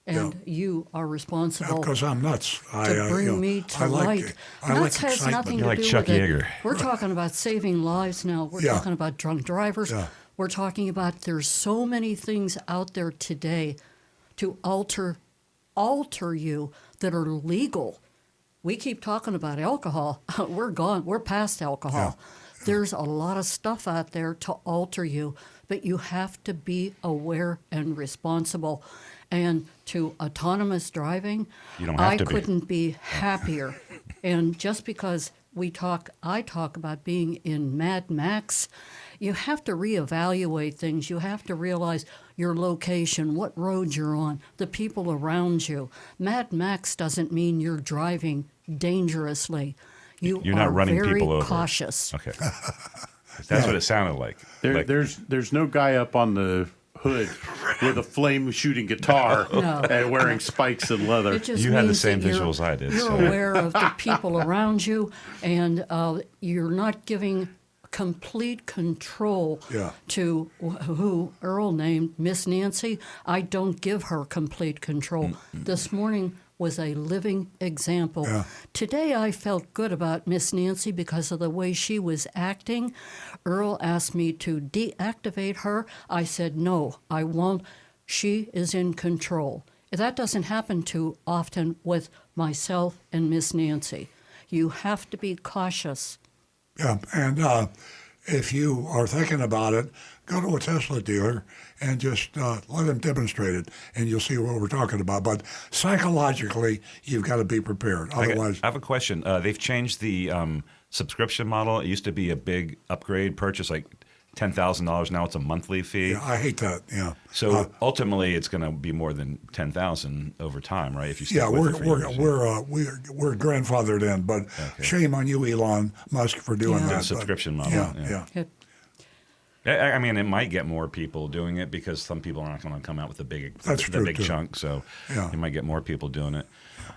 and you are responsible. Because I'm nuts. To bring me to light. I like Nuts has excitement. nothing You're to like do Chuck with Yeager. it. We're talking about saving lives now. We're Yeah. talking about drunk drivers. Yeah. We're talking about there's so many things out there today to alter you that are legal. We keep talking about alcohol. We're gone. We're past alcohol. There's a lot of stuff out there to alter you, but you have to be aware and responsible. And to autonomous driving, You don't have I to be. couldn't be happier. And just because I talk about being in Mad Max, you have to reevaluate things. You have to realize your location, what road you're on, the people around you. Mad Max doesn't mean you're driving dangerously. You're not running very people over. cautious. Okay. That's what it sounded like. Like- There's no guy up on the hood with a flame shooting guitar No. and wearing spikes and leather. It just You had the means same that you're- visuals I did, You're so- aware of the people around you, and you're not giving complete control Yeah. to who Earl named Miss Nancy. I don't give her complete control. This morning was a living example. Yeah. Today I felt good about Miss Nancy because of the way she was acting. Earl asked me to deactivate her. I said, no, I won't. She is in control. That doesn't happen too often with myself and Miss Nancy. You have to be cautious. Yeah, and if you are thinking about it, go to a Tesla dealer and just let them demonstrate it, and you'll see what we're talking about. But psychologically, you've got to be prepared. Otherwise, I have a question. They've changed the subscription model. It used to be a big upgrade purchase, like $10,000. Now it's a monthly fee. yeah, I hate that. Yeah. So ultimately, it's going to be more than $10,000 over time, right? If you stick Yeah, with it for years. we're grandfathered in, but shame on you, Elon Musk, for doing Yeah. that. The but- subscription model. Yeah. I mean, it might get more people doing it because some people are not going to come out with the big true, too. chunk. So Yeah. you might get more people doing it.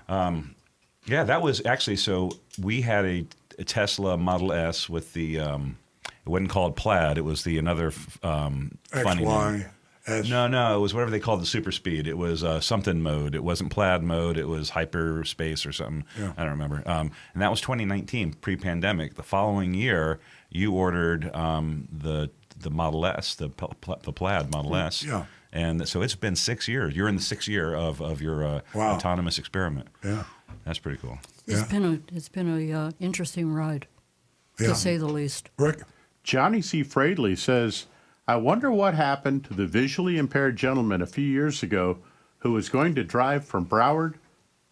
Yeah, that was actually so. We had a Tesla Model S with the. It wasn't called Plaid. It was the another funny XY, name. S. No, it was whatever they called the super speed. It was something mode. It wasn't Plaid mode. It was hyperspace or something. Yeah. I don't remember. And that was 2019, pre-pandemic. The following year, you ordered the Model S, the Plaid Model S. Yeah. And so it's been 6 years. You're in the 6th year of your Wow. autonomous experiment. Yeah. That's pretty cool. It's been a interesting ride, Yeah. to say the least. Rick? Johnny C. Fradley says, I wonder what happened to the visually impaired gentleman a few years ago who was going to drive from Broward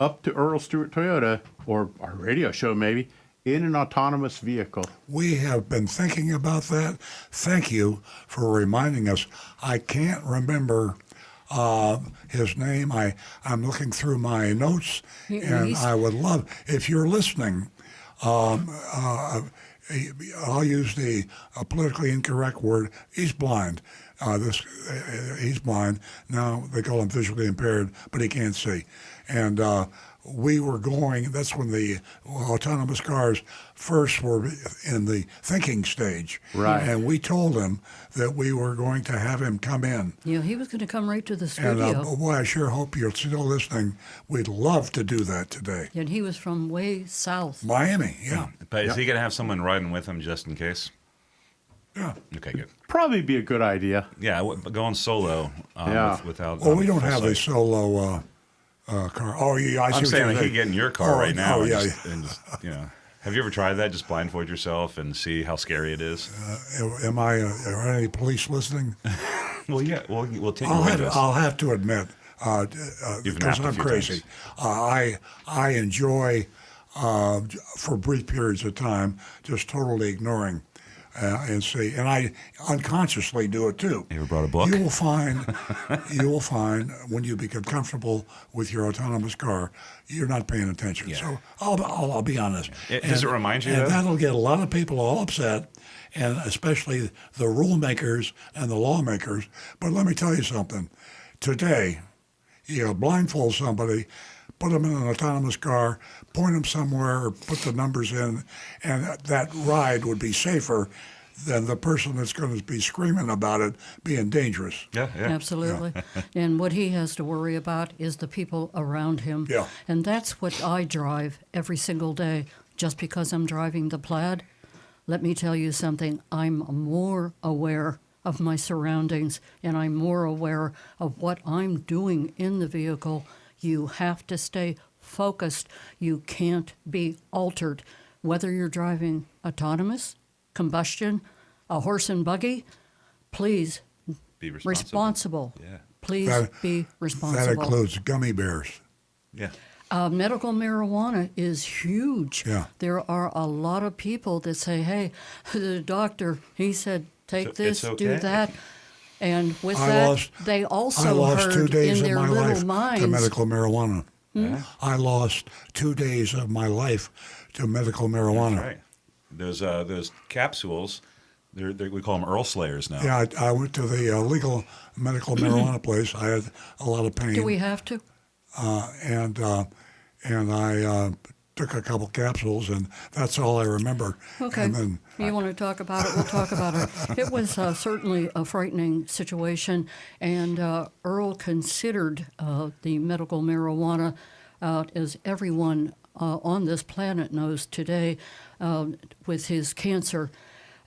up to Earl Stewart Toyota, or our radio show maybe, in an autonomous vehicle. We have been thinking about that. Thank you for reminding us. I can't remember his name. I'm looking through my notes, and I would love, if you're listening, I'll use the politically incorrect word. He's blind. He's blind. Now they call him visually impaired, but he can't see. And we were going, that's when the autonomous cars first were in the thinking stage. Right. And we told him that we were going to have him come in. Yeah, he was going to come right to the studio. And boy, I sure hope you're still listening. We'd love to do that today. And he was from way south. Miami, yeah. But is he going to have someone riding with him just in case? Yeah. Okay, good. Probably be a good idea. Yeah, going solo without. Well, we don't full have a sight. solo car. Oh, yeah, I see. I'm saying what like you're you get in your car right now. Oh, yeah. And just, have you ever tried that? Just blindfold yourself and see how scary it is. Am I? Are any police listening? Well, yeah. We'll take you with us. I'll have to admit, You've because napped a I'm few crazy. I enjoy for brief periods of time just totally ignoring. And see, and I unconsciously do it too. You ever brought a book? You will find when you become comfortable with your autonomous car, you're not paying attention. Yeah. So I'll be honest. Does it remind you? And though? that'll get a lot of people all upset, and especially the rule makers and the lawmakers. But let me tell you something. Today, you blindfold somebody, put them in an autonomous car, point them somewhere, or put the numbers in, and that ride would be safer than the person that's going to be screaming about it being dangerous. Yeah. Absolutely. And what he has to worry about is the people around him. Yeah. And that's what I drive every single day. Just because I'm driving the Plaid, let me tell you something, I'm more aware of my surroundings, and I'm more aware of what I'm doing in the vehicle. You have to stay focused. You can't be altered. Whether you're driving autonomous, combustion, a horse and buggy, please be responsible. Yeah. Please be responsible. That includes gummy bears. Yeah. Medical marijuana is huge. Yeah. There are a lot of people that say, hey, the doctor, he said, take this, it's okay. do that. And with they also I lost heard 2 days in of their my little life minds. to medical marijuana. Hmm? I lost 2 days of my life to medical marijuana. That's right. Those capsules, we call them Earl Slayers now. Yeah, I went to the legal medical marijuana place. I had a lot of pain. Do we have to? And I took a couple capsules, and that's all I remember. Okay. And then, you want to talk about it? We'll talk about it. It was certainly a frightening situation, and Earl considered the medical marijuana, as everyone on this planet knows today, with his cancer.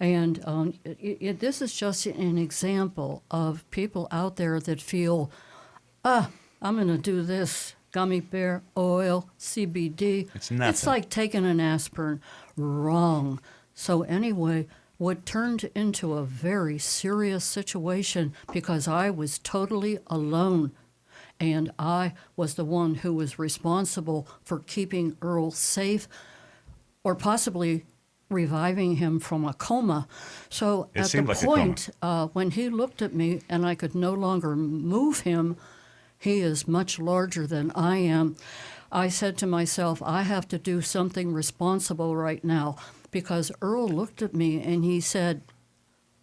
And this is just an example of people out there that feel, I'm going to do this. Gummy bear oil, CBD. It's nothing. It's like taking an aspirin. Wrong. So anyway, what turned into a very serious situation because I was totally alone, and I was the one who was responsible for keeping Earl safe, or possibly reviving him from a coma. So It at the seemed like a point when he looked at me and I could no longer move him, he is much larger than I am. I said to myself, I have to do something responsible right now, because Earl looked at me and he said,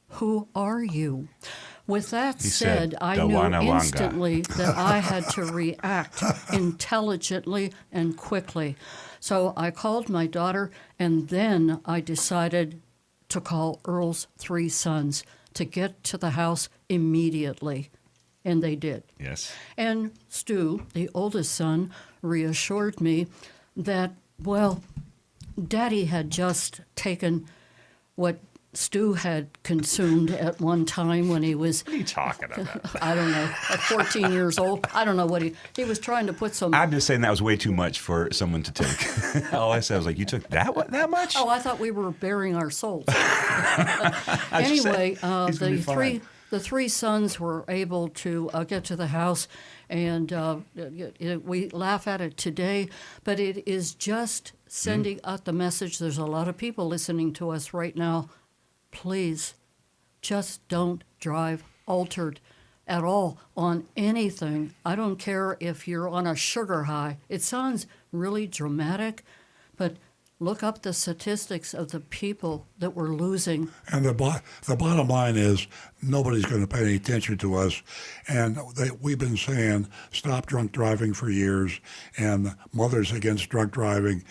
who are you? With that said, I knew instantly that I had to react intelligently and quickly. So I called my daughter, and then I decided to call Earl's 3 sons to get to the house immediately. And they did. Yes. And Stu, the oldest son, reassured me that, well, Daddy had just taken what Stu had consumed at one time when he was... What are you talking about? I don't know, at 14 years old. I don't know what he was trying to put some... I'm just saying that was way too much for someone to take. All I said was like, you took that much? Oh, I thought we were bearing our souls. Anyway, the the three sons were able to get to the house, and we laugh at it today, but it is just sending out the message. There's a lot of people listening to us right now. Please, just don't drive altered at all on anything. I don't care if you're on a sugar high. It sounds really dramatic, but look up the statistics of the people that we're losing. And the bottom line is nobody's going to pay any attention to us. And we've been saying stop drunk driving for years, and Mothers Against Drunk Driving.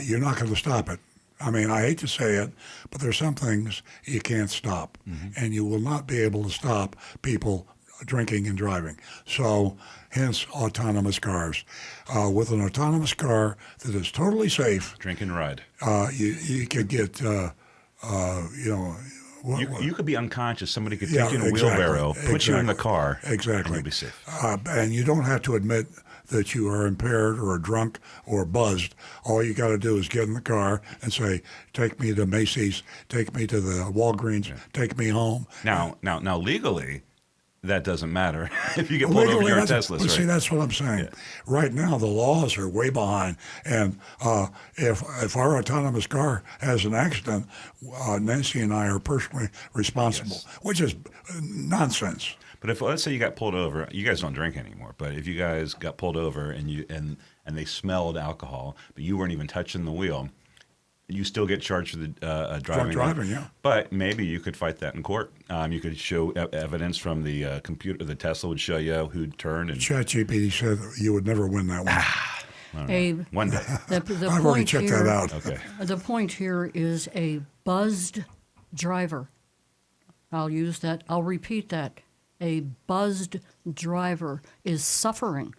You're not going to stop it. I mean, I hate to say it, but there's some things you can't stop. And you will not be able to stop people drinking and driving. So hence autonomous cars. With an autonomous car that is totally safe, Drink and ride. you could get, You could be unconscious. Somebody could Yeah, take you in a exactly, wheelbarrow, put you in the car, Exactly. and you'll be safe. And you don't have to admit that you are impaired or drunk or buzzed. All you got to do is get in the car and say, take me to Macy's, take me to the Walgreens, take me home. Now, legally, that doesn't matter if you get pulled over in your Teslas, right? See, that's what I'm saying. Right now, the laws are way behind, and if our autonomous car has an accident, Nancy and I are personally responsible, which is nonsense. But if, let's say you got pulled over, you guys don't drink anymore, but if you guys got pulled over and they smelled alcohol, but you weren't even touching the wheel, you still get charged for the driving. Yeah. But maybe you could fight that in court. You could show evidence from the computer. The Tesla would show you who turned. And ChatGPT said you would never win that one. One day. The I've already checked that out. Okay. The point here is a buzzed driver. I'll use that. I'll repeat that. A buzzed driver is suffering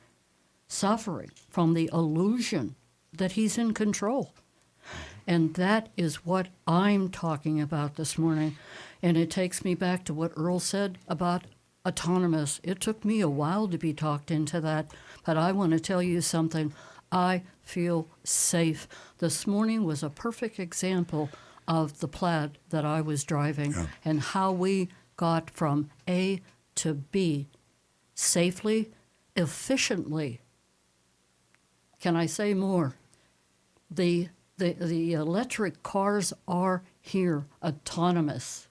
from the illusion that he's in control. And that is what I'm talking about this morning. And it takes me back to what Earl said about autonomous. It took me a while to be talked into that, but I want to tell you something. I feel safe. This morning was a perfect example of the Plaid that I was driving and how we got from A to B safely, efficiently. Can I say more? The electric cars are here, autonomous.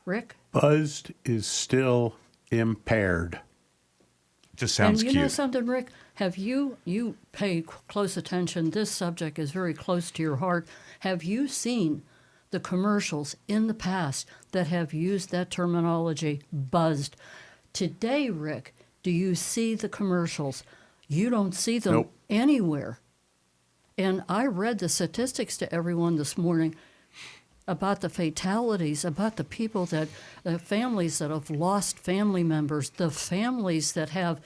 Rick? Buzzed is still impaired. Just sounds and you cute. know something, Rick? Have you pay close attention? This subject is very close to your heart. Have you seen the commercials in the past that have used that terminology, buzzed? Today, Rick, do you see the commercials? You don't see them anywhere. And I read the statistics to everyone this morning about the fatalities, about the people the families that have lost family members, the families that have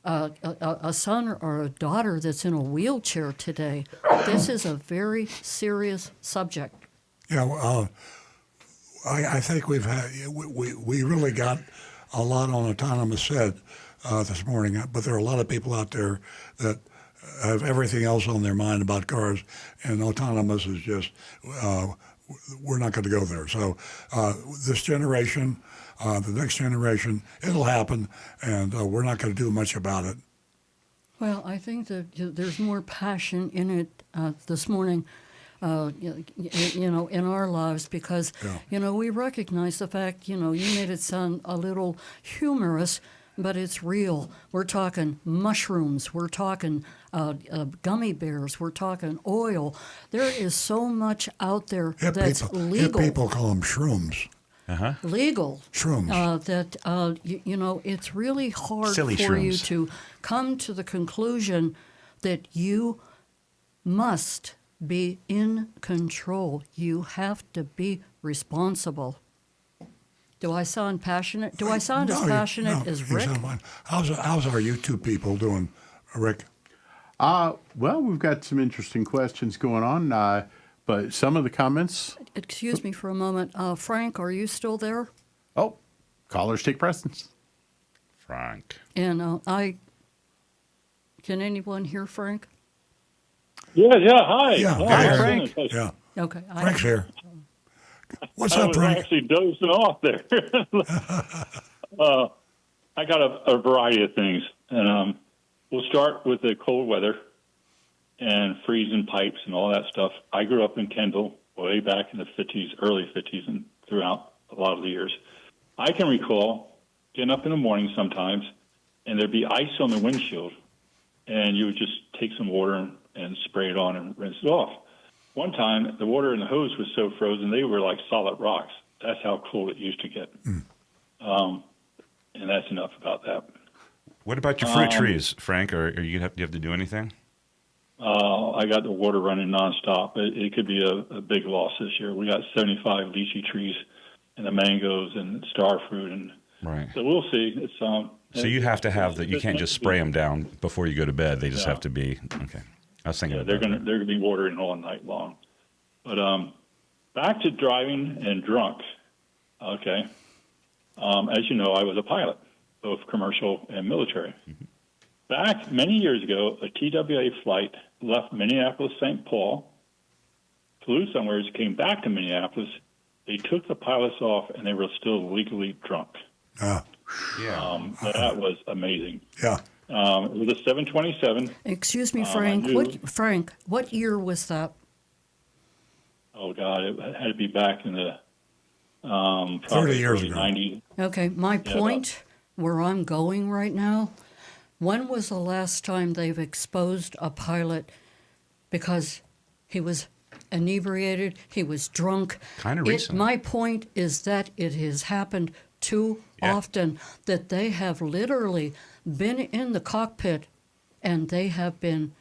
a son or a daughter that's in a wheelchair today. This is a very serious subject. Yeah, I think we really got a lot on autonomous said this morning, but there are a lot of people out there that have everything else on their mind about cars, and autonomous is just, we're not going to go there. So this generation, the next generation, it'll happen, and we're not going to do much about it. Well, I think that there's more passion in it this morning, in our lives because, we recognize the fact, you made it sound a little humorous, but it's real. We're talking mushrooms. We're talking gummy bears. We're talking oil. There is so much out there that's legal. People call them shrooms. Legal. Shrooms. It's really hard Silly for you shrooms. to come to the conclusion that you must be in control. You have to be responsible. Do I sound passionate? Do I sound as passionate as Rick? How's our YouTube people doing, Rick? Well, we've got some interesting questions going on, but some of the comments. Excuse me for a moment. Frank, are you still there? Oh, callers take precedence. Frank. And can anyone hear Frank? Yeah, hi. Yeah, Hi, Frank. Yeah. Okay. Frank's here. What's I up, was Frank? actually dozing off there. I got a variety of things, and we'll start with the cold weather and freezing pipes and all that stuff. I grew up in Kendall way back in the 50s, early 50s, and throughout a lot of the years. I can recall getting up in the morning sometimes, and there'd be ice on the windshield, and you would just take some water and spray it on and rinse it off. One time, the water in the hose was so frozen, they were like solid rocks. That's how cold it used to get. And that's enough about that. What about your fruit trees, Frank? Or do you have to do anything? I got the water running nonstop. It could be a big loss this year. We got 75 lychee trees, and the mangoes and star fruit, and right. So we'll see. It's So you have to have that. You can't just spray them down before you go to bed. They just Yeah. have to be okay. I was thinking they're gonna be watering all night long. But back to driving and drunk. Okay. As you know, I was a pilot, both commercial and military. Back many years ago, a TWA flight left Minneapolis-St. Paul, flew somewhere, came back to Minneapolis. They took the pilots off, and they were still legally drunk. Yeah. That was amazing. Yeah. It was a 727. Excuse me, Frank. What year was that? Oh, God, it had to be back in the 30 years ago. 90s. Okay, my point where I'm going right now, when was the last time they've exposed a pilot because he was inebriated, he was drunk? Kind of recently. My point is that it has happened too often, that they have literally been in the cockpit and they have been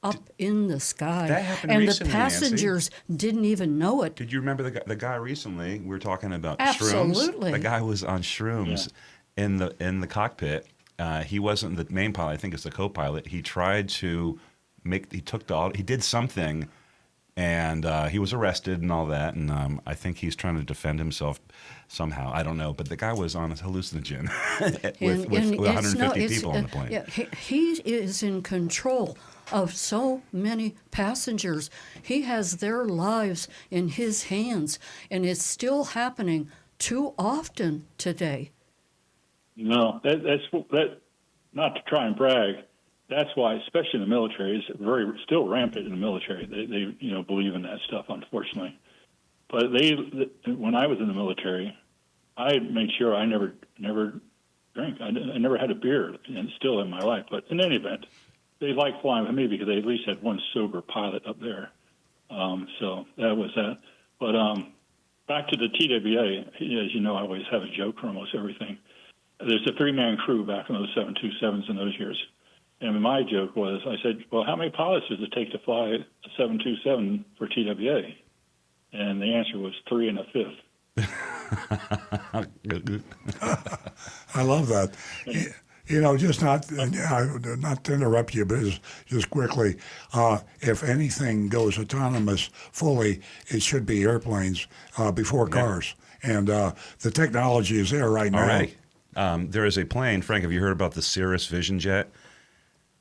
up in the sky. That happened and recently, the passengers didn't even know it. Did you remember the guy recently? We were talking about Absolutely. shrooms. The guy was on shrooms in the cockpit. He wasn't the main pilot. I think it's the co-pilot. He tried to he did something, and he was arrested and all that. And I think he's trying to defend himself somehow. I don't know. But the guy was on a hallucinogen with 150 people on the plane. Yeah, he is in control of so many passengers. He has their lives in his hands, and it's still happening too often today. No, that's not to try and brag. That's why, especially in the military, it's still rampant in the military. They believe in that stuff, unfortunately. But when I was in the military, I made sure I never drank. I never had a beer, and still in my life. But in any event, they liked flying with me because they at least had one sober pilot up there. So that was that. But back to the TWA, as you know, I always have a joke for almost everything. There's a 3-man crew back on those 727s in those years. And my joke was, I said, well, how many pilots does it take to fly a 727 for TWA? And the answer was 3 1/5. I love that. Just not to interrupt you, but just quickly, if anything goes autonomous fully, it should be airplanes before cars. And the technology is there right now. Already. There is a plane. Frank, have you heard about the Cirrus Vision jet?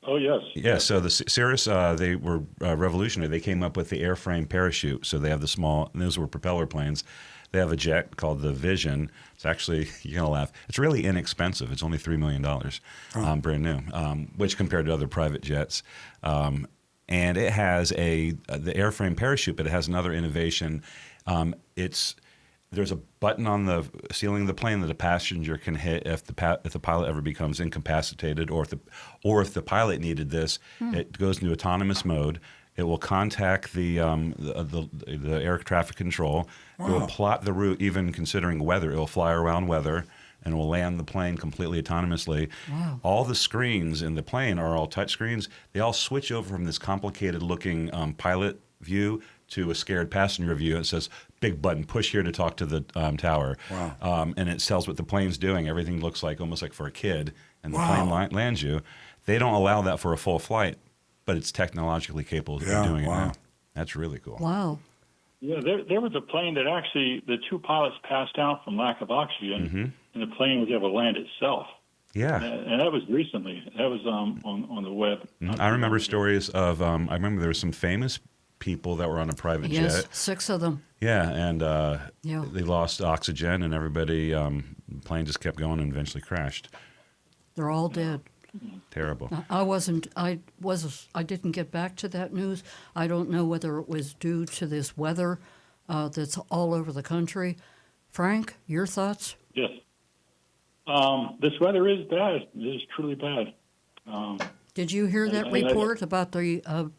Oh, yes. Yeah, so the Cirrus, they were revolutionary. They came up with the airframe parachute. So they have the small, those were propeller planes. They have a jet called the Vision. It's actually, you're going to laugh, it's really inexpensive. It's only $3 million, brand new, which compared to other private jets. And it has the airframe parachute, but it has another innovation. There's a button on the ceiling of the plane that a passenger can hit if the pilot ever becomes incapacitated, or if the pilot needed this, it goes into autonomous mode. It will contact the air traffic control. It will plot the route, even considering weather. It will fly around weather, and it will land the plane completely autonomously. Wow. All the screens in the plane are all touch screens. They all switch over from this complicated-looking pilot view to a scared passenger view. It says, big button, push here to talk to the tower. Wow. And it tells what the plane's doing. Everything looks like almost like for a kid, and the plane lands you. They don't allow that for a full flight, but it's technologically capable of doing it now. That's really cool. Wow. Yeah, there was a plane that actually, the 2 pilots passed out from lack of oxygen, and the plane was able to land itself. Yeah. And that was recently. That was on the web. I remember stories of, I remember there were some famous people that were on a private Yes, jet. 6 of them. Yeah, and Yeah. they lost oxygen, and everybody, the plane just kept going and eventually crashed. They're all dead. Terrible. I didn't get back to that news. I don't know whether it was due to this weather that's all over the country. Frank, your thoughts? Yes. This weather is bad. It is truly bad. Did you hear that I- report about the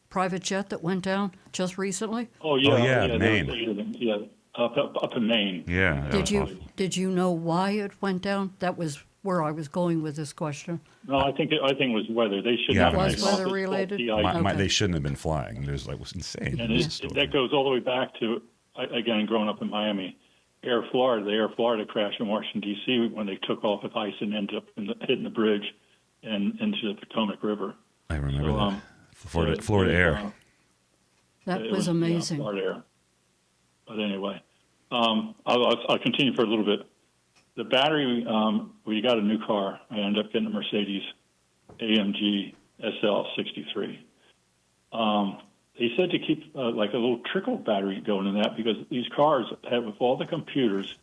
private jet that went down just recently? Oh yeah, Oh, yeah, yeah, Maine. Yeah, up in Maine. Yeah. that was awful. Did you know why it went down? That was where I was going with this question. No, I think it was weather. They should Yeah, not it have was taken off weather this related? faulty ice. Okay. They shouldn't have been flying. It was insane. And It was a that goes all the way back to, again, growing up in Miami, the Air Florida crash in Washington, D.C. when they took off with ice and ended up hitting the bridge and into the Potomac River. I remember So, that. Florida Air. That it was amazing. Yeah, Florida Air. But anyway, I'll continue for a little bit. The battery, we got a new car. I ended up getting a Mercedes AMG SL63. They said to keep like a little trickle battery going in that because these cars have, with all the computers,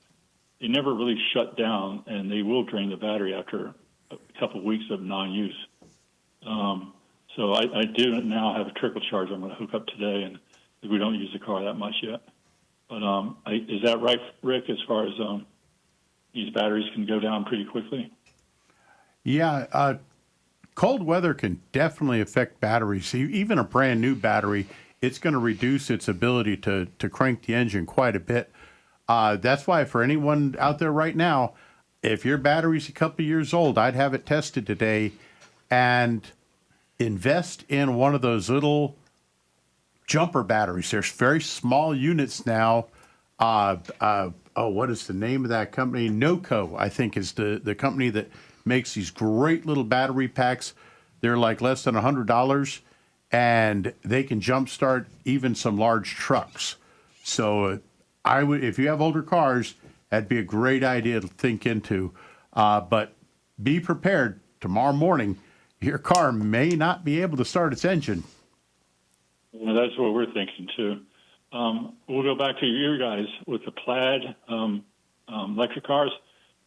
they never really shut down, and they will drain the battery after a couple of weeks of non-use. So I do now have a trickle charge I'm going to hook up today, and we don't use the car that much yet. But is that right, Rick, as far as these batteries can go down pretty quickly? Yeah, cold weather can definitely affect batteries. Even a brand new battery, it's going to reduce its ability to crank the engine quite a bit. That's why for anyone out there right now, if your battery's a couple years old, I'd have it tested today and invest in one of those little jumper batteries. There's very small units now. What is the name of that company? NOCO, I think, is the company that makes these great little battery packs. They're like less than $100, and they can jumpstart even some large trucks. So I would, if you have older cars, that'd be a great idea to think into. But be prepared. Tomorrow morning, your car may not be able to start its engine. Well, that's what we're thinking too. We'll go back to your guys with the Plaid electric cars.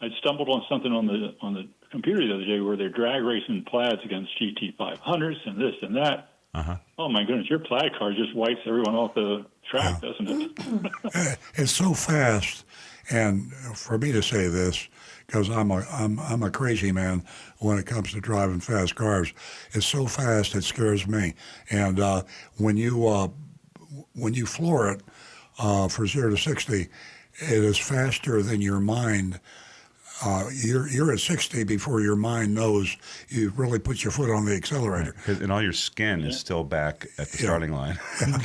I stumbled on something on the computer the other day where they're drag racing Plaids against GT500s and this and that. Uh-huh. Oh my goodness, your Plaid car just wipes everyone off the track, doesn't it? It's so fast, and for me to say this, because I'm a crazy man when it comes to driving fast cars, it's so fast it scares me. And when you floor it for 0 to 60, it is faster than your mind. You're at 60 before your mind knows you really put your foot on the accelerator. And all your skin is still back at the starting line.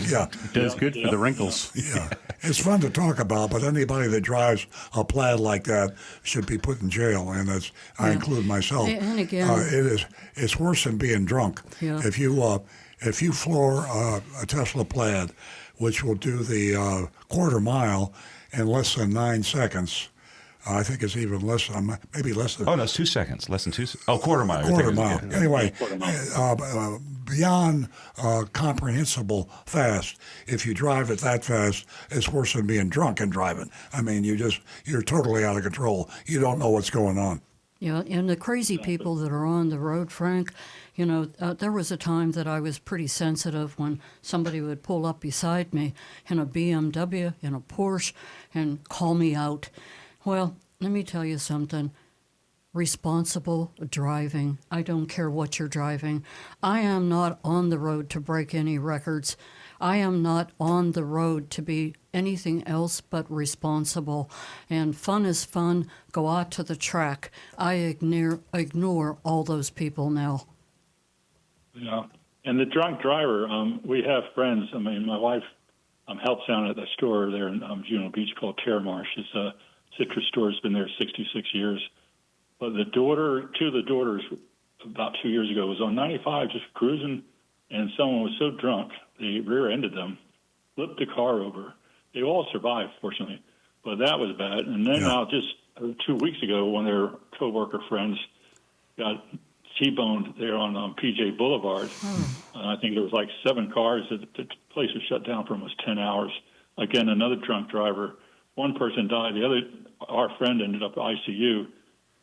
Yeah. Does good for the wrinkles. Yeah. It's fun to talk about, but anybody that drives a Plaid like that should be put in jail, and I include myself. And again, it's worse than being drunk. Yeah. If you floor a Tesla Plaid, which will do the quarter mile in less than 9 seconds, I think it's even less, maybe less than. Oh, no, it's 2 seconds. Less than 2 seconds. Oh, quarter mile. Quarter mile. Yeah. Anyway, beyond comprehensible fast. If you drive it that fast, it's worse than being drunk and driving. I mean, you're totally out of control. You don't know what's going on. Yeah, and the crazy people that are on the road, Frank, there was a time that I was pretty sensitive when somebody would pull up beside me in a BMW, in a Porsche, and call me out. Well, let me tell you something. Responsible driving. I don't care what you're driving. I am not on the road to break any records. I am not on the road to be anything else but responsible. And fun is fun. Go out to the track. I ignore all those people now. Yeah. And the drunk driver, we have friends. I mean, my wife helps down at the store there in Juno Beach called Terramarsh. It's a citrus store. Has been there 66 years. But two of the daughters, about 2 years ago, was on 95 just cruising, and someone was so drunk they rear-ended them, flipped the car over. They all survived, fortunately, but that was bad. And then now, just 2 weeks ago, one of their coworker friends got T-boned there on PJ Boulevard. I think there was like 7 cars. The place was shut down for almost 10 hours. Again, another drunk driver. One person died. The other, our friend, ended up ICU,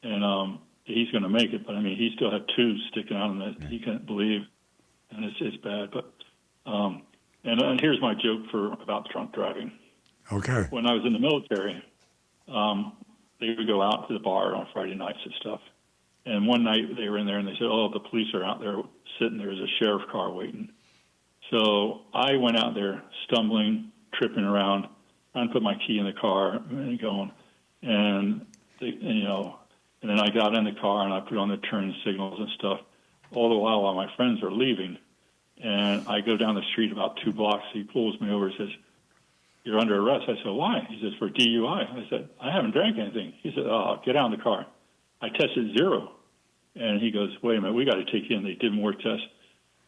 and he's going to make it. But I mean, he still had tubes sticking out of him that he couldn't believe, and it's bad. But and here's my joke about drunk driving. Okay. When I was in the military, they would go out to the bar on Friday nights and stuff. And one night they were in there and they said, "Oh, the police are out there sitting there as a sheriff car waiting." So I went out there stumbling, tripping around, trying to put my key in the car and going. And then I got in the car and I put on the turn signals and stuff. All the while my friends are leaving. And I go down the street about 2 blocks. He pulls me over and says, "You're under arrest." I said, "Why?" He says, "For DUI." I said, "I haven't drank anything." He said, "Oh, get out of the car." I tested 0. And he goes, "Wait a minute, we got to take you in." They did more tests.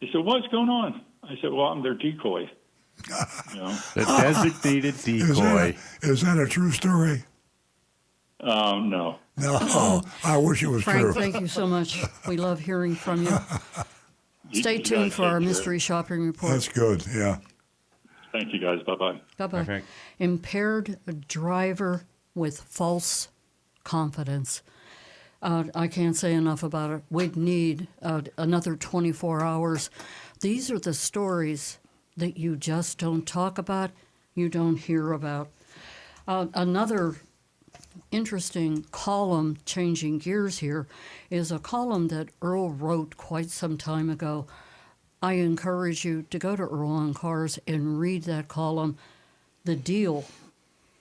He said, "What's going on?" I said, "Well, I'm their decoy." The designated decoy. Is that a true story? No. No. I wish it was Frank, true. thank you so much. We love hearing from you. Stay tuned for our mystery shopping report. That's good, yeah. Thank you, guys. Bye-bye. Bye-bye. Frank. Impaired driver with false confidence. I can't say enough about it. We'd need another 24 hours. These are the stories that you just don't talk about, you don't hear about. Another interesting column, changing gears here, is a column that Earl wrote quite some time ago. I encourage you to go to Earl on Cars and read that column. The deal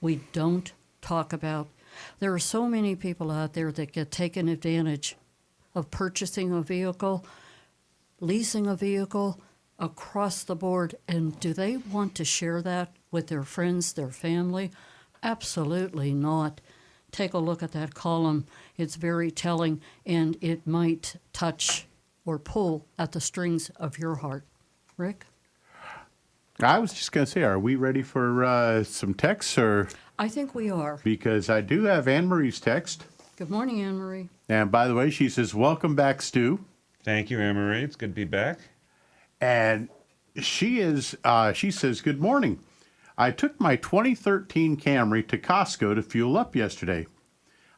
we don't talk about. There are so many people out there that get taken advantage of purchasing a vehicle, leasing a vehicle across the board. And do they want to share that with their friends, their family? Absolutely not. Take a look at that column. It's very telling, and it might touch or pull at the strings of your heart. Rick? I was just going to say, are we ready for some texts? Or I think we are. because I do have Anne Marie's text. Good morning, Anne Marie. And by the way, she says, "Welcome back, Stu." Thank you, Anne Marie. It's good to be back. And she says, "Good morning. I took my 2013 Camry to Costco to fuel up yesterday.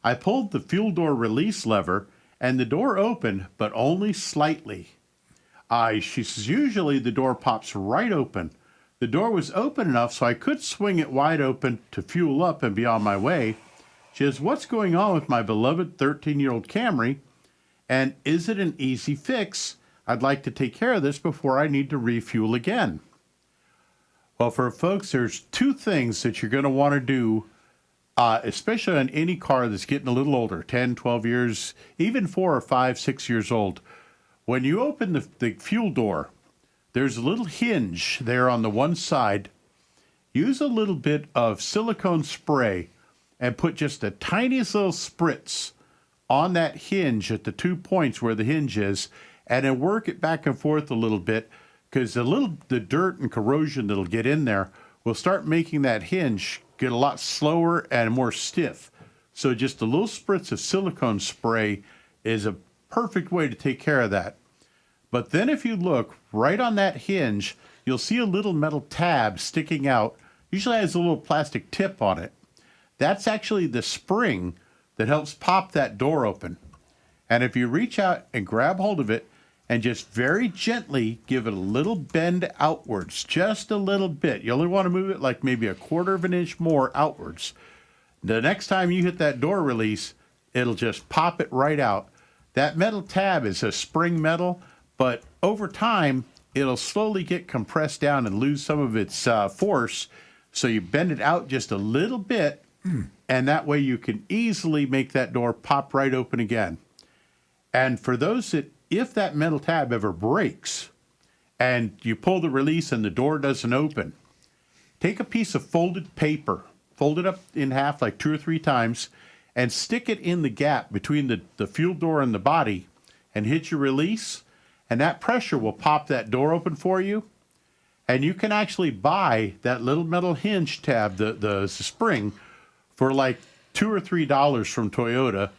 I pulled the fuel door release lever and the door opened, but only slightly. She says, usually the door pops right open. The door was open enough so I could swing it wide open to fuel up and be on my way. She says, what's going on with my beloved 13-year-old Camry? And is it an easy fix? I'd like to take care of this before I need to refuel again." Well, for folks, there's 2 things that you're going to want to do, especially on any car that's getting a little older, 10, 12 years, even 4 or 5, 6 years old. When you open the fuel door, there's a little hinge there on the one side. Use a little bit of silicone spray and put just a tiniest little spritz on that hinge at the 2 points where the hinge is, and then work it back and forth a little bit, because the dirt and corrosion that'll get in there will start making that hinge get a lot slower and more stiff. So just a little spritz of silicone spray is a perfect way to take care of that. But then if you look right on that hinge, you'll see a little metal tab sticking out. Usually has a little plastic tip on it. That's actually the spring that helps pop that door open. And if you reach out and grab hold of it and just very gently give it a little bend outwards, just a little bit. You only want to move it like maybe a 1/4 of an inch more outwards. The next time you hit that door release, it'll just pop it right out. That metal tab is a spring metal, but over time, it'll slowly get compressed down and lose some of its force. So you bend it out just a little bit, and that way you can easily make that door pop right open again. And for those that, if that metal tab ever breaks and you pull the release and the door doesn't open, take a piece of folded paper, fold it up in half like 2 or 3 times, and stick it in the gap between the fuel door and the body and hit your release, and that pressure will pop that door open for you. And you can actually buy that little metal hinge tab, the spring, for like $2 or $3 from Toyota.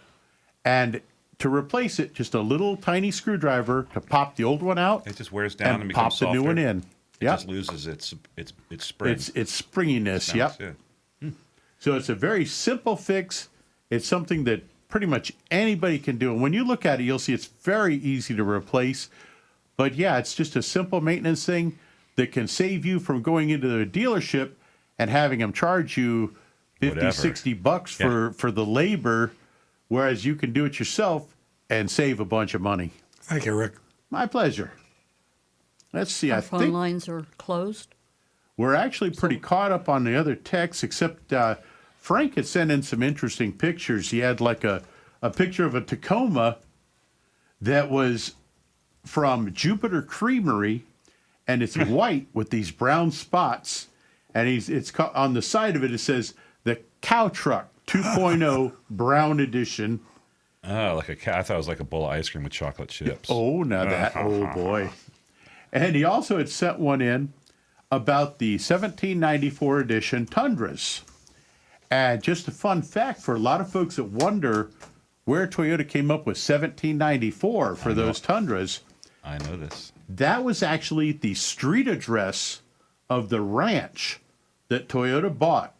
And to replace it, just a little tiny screwdriver to pop the old one out. It just wears down and and becomes pop the new softer. one in. It Yep. just loses its spring. It's springiness. Sounds Yep. good. So it's a very simple fix. It's something that pretty much anybody can do. And when you look at it, you'll see it's very easy to replace. But yeah, it's just a simple maintenance thing that can save you from going into the dealership and having them charge you 50, Whatever. $60 for the labor, whereas you can do it yourself and save a bunch of money. Thank you, Rick. My pleasure. Let's see. Our I phone think lines are closed. we're actually pretty caught up on the other texts, except Frank had sent in some interesting pictures. He had like a picture of a Tacoma that was from Jupiter Creamery, and it's white with these brown spots. And on the side of it, it says the Cow Truck 2.0 Brown Edition. Oh, like a cat. I thought it was like a bowl of ice cream with chocolate chips. Oh, now that, oh boy. And he also had sent one in about the 1794 edition Tundras. And just a fun fact for a lot of folks that wonder where Toyota came up with 1794 for those Tundras. I know this. That was actually the street address of the ranch that Toyota bought.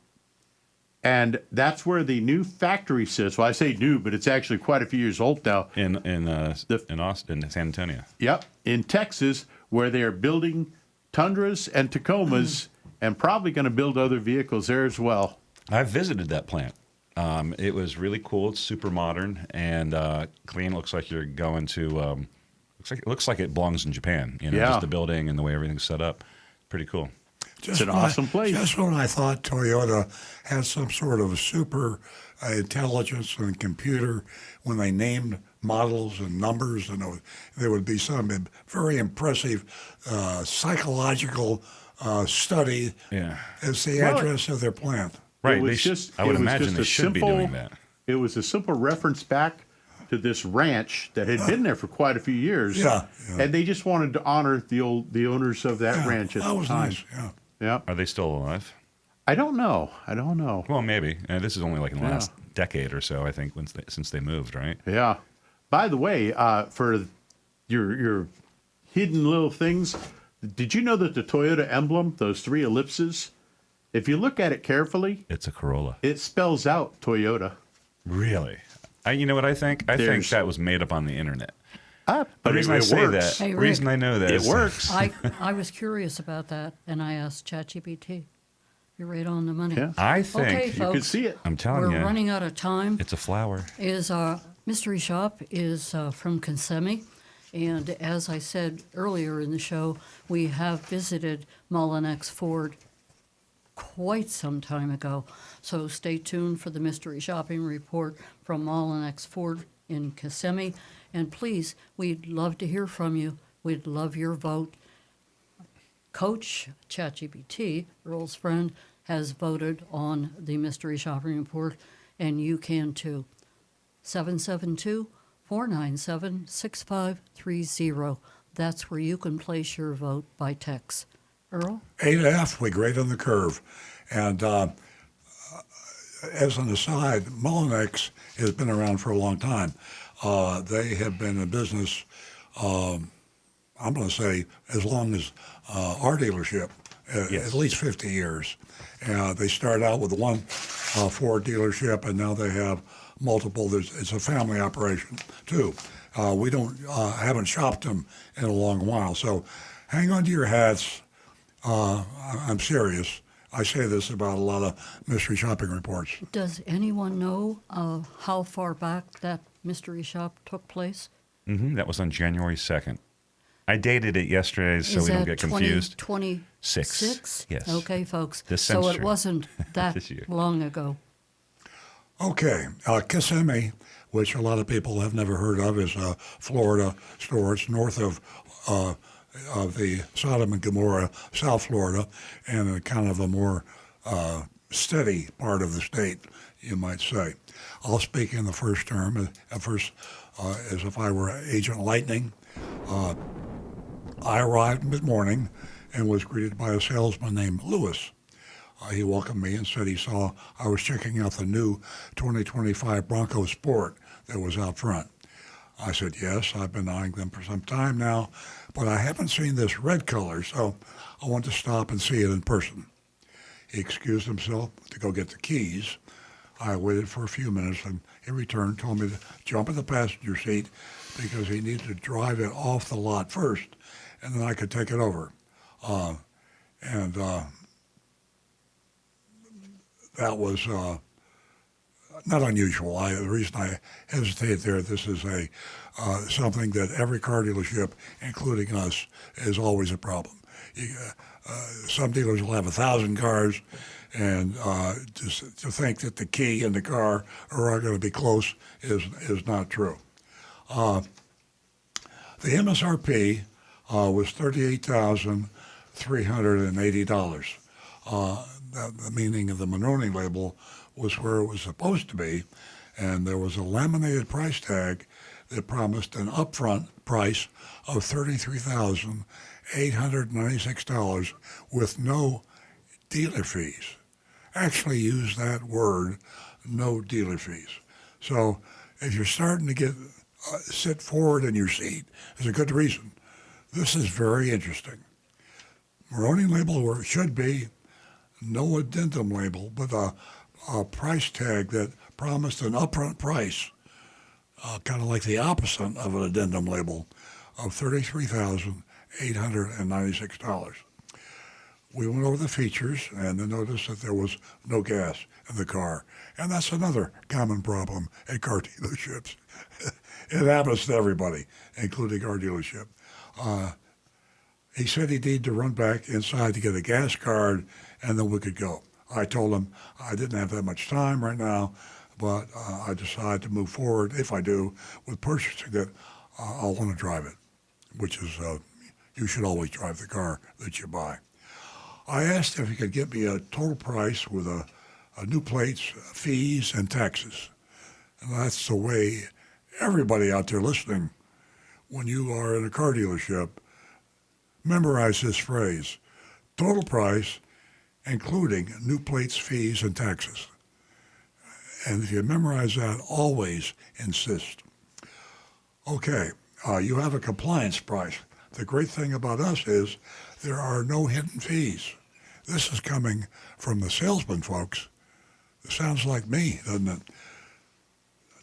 And that's where the new factory sits. Well, I say new, but it's actually quite a few years old now. In Austin, in San Antonio. Yep, in Texas, where they are building Tundras and Tacomas, and probably going to build other vehicles there as well. I've visited that plant. It was really cool. It's super modern and clean. Looks like you're going to. Looks like it belongs in Japan. You know, Yeah. just the building and the way everything's set up. Pretty cool. Just an when awesome place. Just when I thought Toyota had some sort of super intelligence and computer when they named models and numbers, and there would be some very impressive psychological study as the Well, address of their plant. Right. It was They just, I would it was imagine just they a should be simple- doing that. It was a simple reference back to this ranch that had been there for quite a few years. Yeah, And they just wanted to honor the owners of that ranch at that the was time. nice. Yeah. Yeah. Are they still alive? I don't know. Well, maybe. This is only like in the Yeah. last decade or so, I think, since they moved, right? Yeah. By the way, for your hidden little things, did you know that the Toyota emblem, those three ellipses, if you look at it carefully, It's a Corolla. it spells out Toyota. Really? You know what I think? I think There's- that was made up on the internet. But The reason it I say works. that, Hey, the Rick. reason I know that It is- works. I was curious about that, and I asked ChatGPT. You're right on the money. Yeah. I think Okay, you folks, could see it. I'm telling we're you, running out of time. it's a flower. Is Mystery Shop is from Kissimmee, and as I said earlier in the show, we have visited Mullinex Ford quite some time ago. So stay tuned for the Mystery Shopping Report from Mullinex Ford in Kissimmee, and please, we'd love to hear from you. We'd love your vote. Coach ChatGPT, Earl's friend, has voted on the Mystery Shopping Report, and you can too. 772-497-6530. That's where you can place your vote by text. Earl? 8F, we grade on the curve. And as an aside, Mullinex has been around for a long time. They have been in business, I'm going to say, as long as our dealership, Yes. at least 50 years. They started out with one Ford dealership, and now they have multiple. It's a family operation, too. We haven't shopped them in a long while. So hang on to your hats. I'm serious. I say this about a lot of mystery shopping reports. Does anyone know how far back that mystery shop took place? That was on January 2nd. I dated it yesterday so we don't get confused. 26? Yes. Okay, folks. This So it century. wasn't that This year. long ago. Okay, Kissimmee, which a lot of people have never heard of, is a Florida store. It's north of the Sodom and Gomorrah, South Florida, and a kind of a more steady part of the state, you might say. I'll speak in the first term, as if I were Agent Lightning. I arrived mid-morning and was greeted by a salesman named Lewis. He welcomed me and said he saw I was checking out the new 2025 Bronco Sport that was out front. I said, yes, I've been eyeing them for some time now, but I haven't seen this red color, so I want to stop and see it in person. He excused himself to go get the keys. I waited for a few minutes, and he returned, told me to jump in the passenger seat because he needed to drive it off the lot first, and then I could take it over. That was not unusual. The reason I hesitate there, this is something that every car dealership, including us, is always a problem. Some dealers will have 1,000 cars, and just to think that the key and the car are going to be close is not true. The MSRP was $38,380. The meaning of the Monroney label was where it was supposed to be, and there was a laminated price tag that promised an upfront price of $33,896 with no dealer fees. Actually use that word, no dealer fees. So if you're starting to sit forward in your seat, there's a good reason. This is very interesting. Monroney label where it should be, no addendum label, but a price tag that promised an upfront price, kind of like the opposite of an addendum label, of $33,896. We went over the features and then noticed that there was no gas in the car. And that's another common problem at car dealerships. It happens to everybody, including our dealership. He said he'd need to run back inside to get a gas card, and then we could go. I told him I didn't have that much time right now, but I decided to move forward, if I do, with purchasing it. I'll want to drive it, which is you should always drive the car that you buy. I asked if he could get me a total price with a new plates, fees, and taxes. And that's the way everybody out there listening, when you are in a car dealership, memorize this phrase: total price, including new plates, fees, and taxes. And if you memorize that, always insist. Okay, you have a compliance price. The great thing about us is there are no hidden fees. This is coming from the salesman folks. It sounds like me, doesn't it?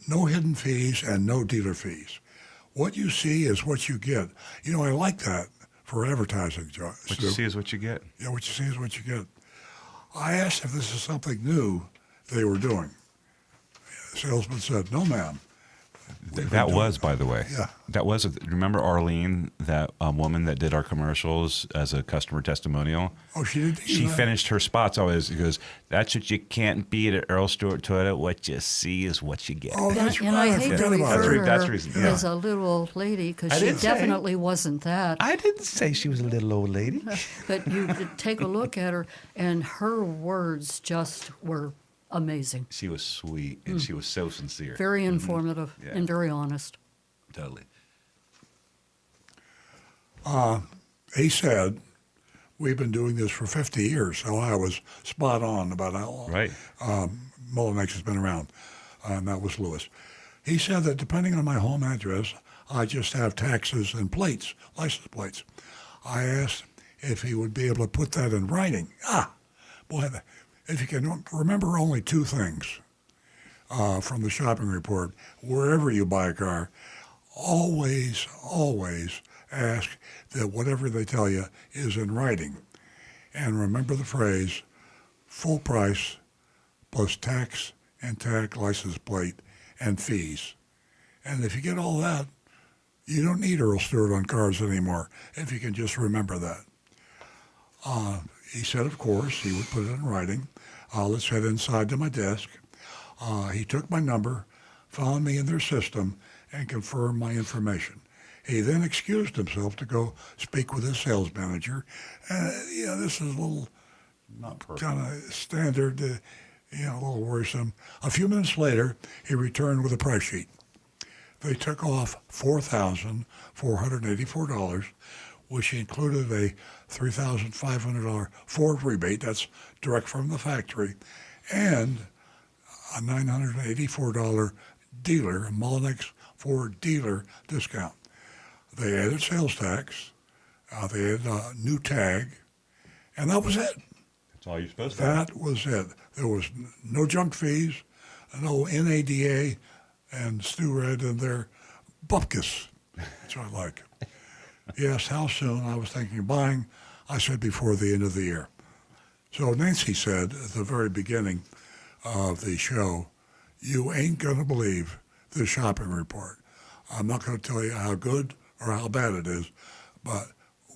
No hidden fees and no dealer fees. What you see is what you get. You know, I like that for advertising, John. What you see is what you get. Yeah, what you see is what you get. I asked if this is something new they were doing. The salesman said, no, ma'am. That was, by the way. Yeah. That was. Remember Arlene, that woman that did our commercials as a customer testimonial? Oh, she did? She finished her spots always. She goes, that's what you can't beat at Earl Stewart Toyota. What you see is what you get. Oh, that's And right. I hate to forgot about refer that. That's the her reason, yeah. as a little old lady, because I she didn't say- definitely wasn't that. I didn't say she was a little old lady. But you could take a look at her, and her words just were amazing. She was sweet, and she was so sincere. Very informative Yeah. and very honest. Totally. He said, we've been doing this for 50 years, so I was spot on about how long Right. Mullinax has been around, and that was Lewis. He said that depending on my home address, I just have taxes and plates, license plates. I asked if he would be able to put that in writing. Boy, if you can remember only two things from the shopping report, wherever you buy a car, always ask that whatever they tell you is in writing. And remember the phrase, full price plus tax and tag, license plate, and fees. And if you get all that, you don't need Earl Stewart on cars anymore, if you can just remember that. He said, of course, he would put it in writing. Let's head inside to my desk. He took my number, found me in their system, and confirmed my information. He then excused himself to go speak with his sales manager. This is a little Not perfect. kind of standard, a little worrisome. A few minutes later, he returned with a price sheet. They took off $4,484, which included a $3,500 Ford rebate, that's direct from the factory, and a $984 dealer, Mullinex Ford dealer discount. They added sales tax, they added a new tag, and that was it. That's all you're supposed to. That was it. There was no junk fees, no NADA, and Stu read in there, bupkis, which I like. Yes, how soon? I was thinking of buying. I said before the end of the year. So Nancy said at the very beginning of the show, you ain't going to believe this shopping report. I'm not going to tell you how good or how bad it is, but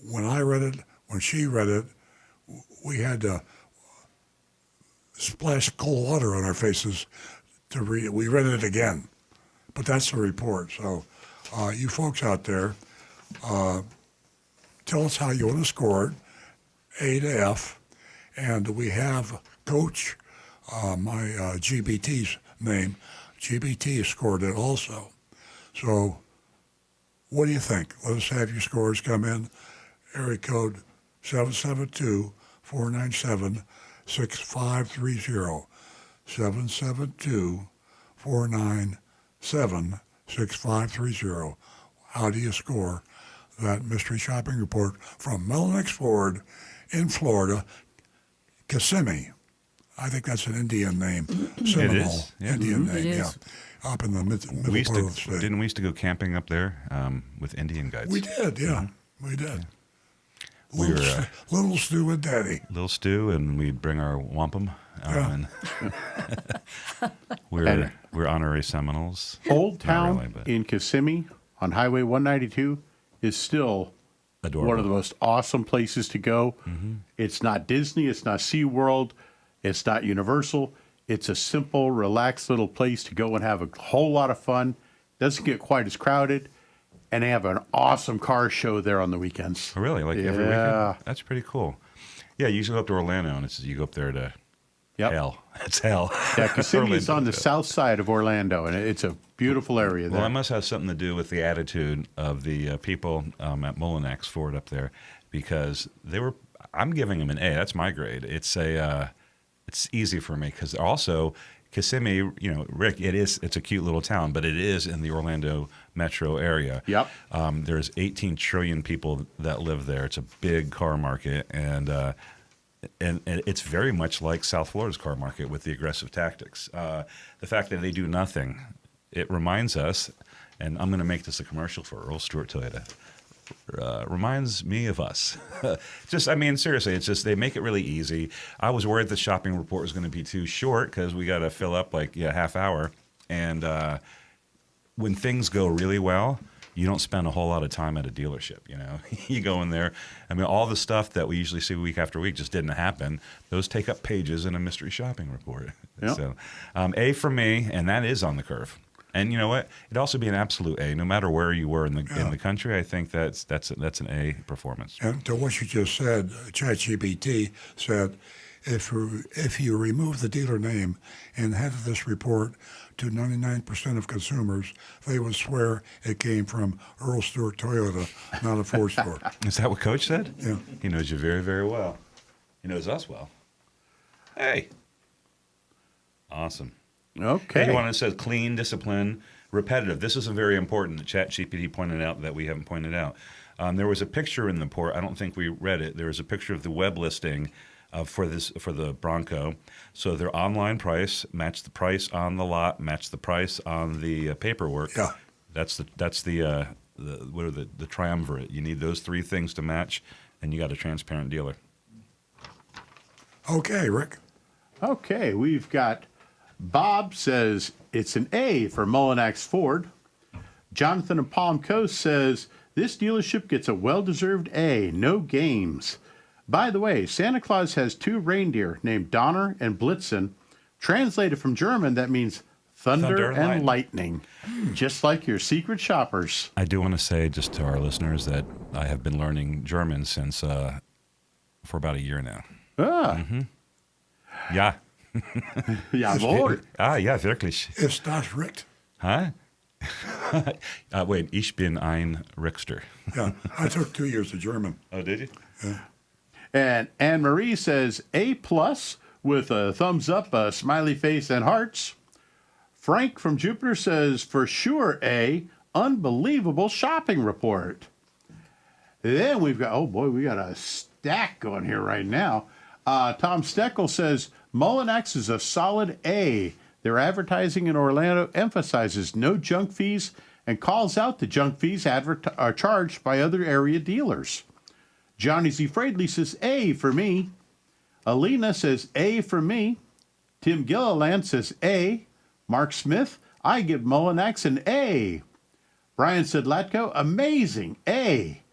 when I read it, when she read it, we had to splash cold water on our faces to read it. We read it again, but that's the report. So you folks out there, tell us how you want to score it, A to F, and we have Coach, my GBT's name. GBT scored it also. So what do you think? Let us have your scores come in. Area code 772-497-6530. 772-497-6530. How do you score that mystery shopping report from Mullinex Ford in Florida, Kissimmee? I think that's an Indian name. Seminole. It is. Yeah. Indian name, It is. yeah. Up in the middle part of the state. Didn't we used to go camping up there with Indian guides? We did, yeah. We did. We were, Little Stu and Daddy. Little Stu, and we'd bring our wampum. Yeah. And we're honorary Seminoles. Old Town Not really, but in Kissimmee on Highway 192 is still adorable. one of the most awesome places to go. It's not Disney, it's not SeaWorld, it's not Universal. It's a simple, relaxed little place to go and have a whole lot of fun. Doesn't get quite as crowded. And they have an awesome car show there on the weekends. Oh, really? Like every Yeah. weekend? That's pretty cool. Yeah, you usually go up to Orlando, and you go up there to hell. It's hell. Yeah, Kissimmee is on the Orlando. south side of Orlando, and it's a beautiful area there. Well, it must have something to do with the attitude of the people at Mullinex Ford up there, because I'm giving them an A. That's my grade. It's easy for me because also Kissimmee, Rick, it's a cute little town, but it is in the Orlando metro area. Yep. There's 18 trillion people that live there. It's a big car market, and it's very much like South Florida's car market with the aggressive tactics. The fact that they do nothing, it reminds us, and I'm going to make this a commercial for Earl Stewart Toyota. Reminds me of us. Seriously, it's just they make it really easy. I was worried the shopping report was going to be too short because we got to fill up half hour. And when things go really well, you don't spend a whole lot of time at a dealership. You go in there. All the stuff that we usually see week after week just didn't happen. Those take up pages in a mystery shopping report. Yep. So, A for me, and that is on the curve. And you know what? It'd also be an absolute A, no matter where you were in the country. I think that's an A performance. And to what you just said, ChatGPT said, if you remove the dealer name and handed this report to 99% of consumers, they would swear it came from Earl Stewart Toyota, not a Ford store. Is that what Coach said? Yeah. He knows you very, very well. He knows us well. Hey. Awesome. Okay. One that says clean, discipline, repetitive. This is very important that ChatGPT pointed out that we haven't pointed out. There was a picture in the report. I don't think we read it. There was a picture of the web listing for the Bronco. So their online price matched the price on the lot, matched the price on the paperwork. Yeah. That's the triumvirate. You need those three things to match, and you got a transparent dealer. Okay, Rick. Okay, we've got Bob says it's an A for Mullinex Ford. Jonathan of Palm Coast says this dealership gets a well-deserved A, no games. By the way, Santa Claus has two reindeer named Donner and Blitzen. Translated from German, that means thunder and lightning, just like your secret shoppers. I do want to say just to our listeners that I have been learning German since for about a year now. Ja. Jawohl. Ja, wirklich. Ist das Rick? Huh? Wait, ich bin ein Rickster. Yeah, I took 2 years of German. Oh, did you? Yeah. And Anne Marie says A+ with a thumbs up, a smiley face, and hearts. Frank from Jupiter says, for sure, A, unbelievable shopping report. Then we've got, oh boy, we got a stack going here right now. Tom Steckel says, Mullinax is a solid A. Their advertising in Orlando emphasizes no junk fees and calls out the junk fees are charged by other area dealers. Johnny Z. Fradley says, A for me. Alina says, A for me. Tim Gilliland says, A. Mark Smith, I give Mullinax an A. Brian Sedlatko, amazing, A.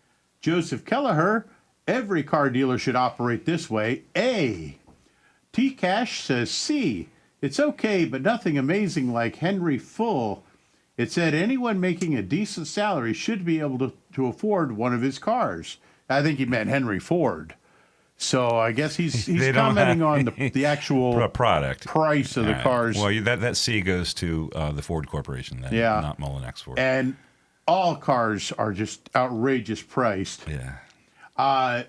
Joseph Kelleher, every car dealer should operate this way, A. T. Cash says, C. It's okay, but nothing amazing like Henry Full. It said anyone making a decent salary should be able to afford one of his cars. I think he meant Henry Ford. So I guess he's commenting on the actual product price of the cars. Well, that C goes to the Ford Corporation, then, not Mullinax Ford. And all cars are just outrageous priced. Yeah.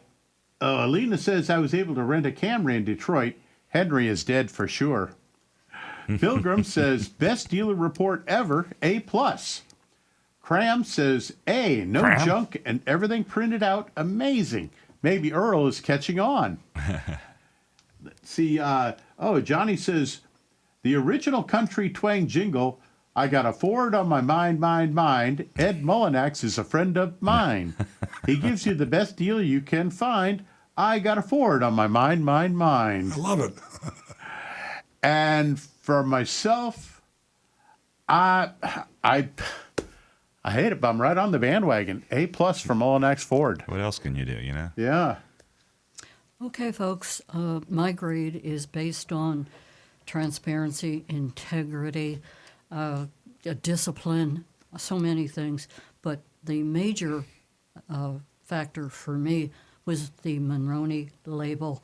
Alina says, I was able to rent a Camry in Detroit. Henry is dead for sure. Pilgrim says, best dealer report ever, A+. Cram says, A, no Cram? junk and everything printed out, amazing. Maybe Earl is catching on. Let's see, Johnny says, the original country twang jingle, I got a Ford on my mind. Ed Mullinax is a friend of mine. He gives you the best deal you can find. I got a Ford on my mind. I love it. And for myself, I hate it, but I'm right on the bandwagon. A+ from Mullinax Ford. What else can you do, you know? Yeah. Okay, folks, my grade is based on transparency, integrity, discipline, so many things. But the major factor for me was the Monroney label.